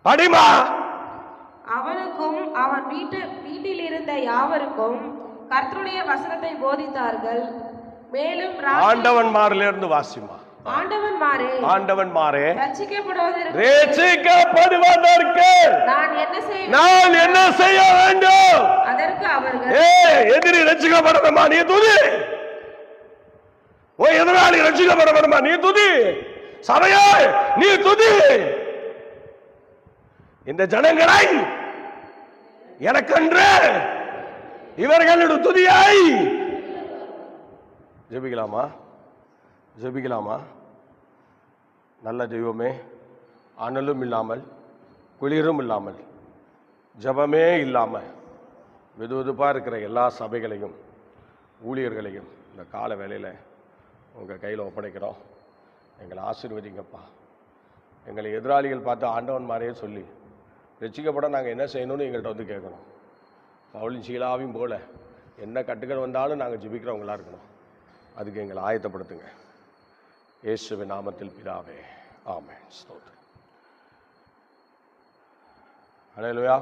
படிமா. அவனுக்கும் அவன் வீட்டில் இருந்த யாவருக்கும் கர்த்தருடைய வசனத்தை போதித்தார்கள். மேலும் ஆண்டவன்மாரிலிருந்து வாசிமா. ஆண்டவன்மாரே, ரட்சிக்கப்படுவதற்கு நான் என்ன செய்ய வேண்டும்? அதற்கு அவர்கள், எதிரி ரட்சிக்கப்படணுமா? நீ துதி. எதிராளி ரட்சிக்கப்படணுமா? நீ துதி. சபையே நீ துதி. இந்த ஜனங்களை எனக்கென்று இவர்களுடைய துதியாய் ஜெபிக்கலாமா? நல்ல தெய்வமே, அனலும் இல்லாமல் குளிரும் இல்லாமல் ஜபமே இல்லாமல் வெதுவெதுப்பா இருக்கிற எல்லா சபைகளையும் ஊழியர்களையும் இந்த கால வேளையில் உங்கள் கையில் ஒப்படைக்கிறோம். எங்களை ஆசீர்வதிங்கப்பா. எங்களை எதிராளிகள் பார்த்து ஆண்டவன்மாரையே சொல்லி ரட்சிக்கப்பட நாங்கள் என்ன செய்யணும்னு எங்கள்கிட்ட வந்து கேட்கணும். பவுலும் சீலாவையும் போல என்ன கட்டுகள் வந்தாலும் நாங்கள் ஜெபிக்கிறவங்களா இருக்கணும். அதுக்கு எங்களை ஆயத்தப்படுத்துங்க. இயேசுவின் நாமத்தில் பிதாவே, ஆமென். ஸ்தோத்திரம். ஹல்லேலூயா.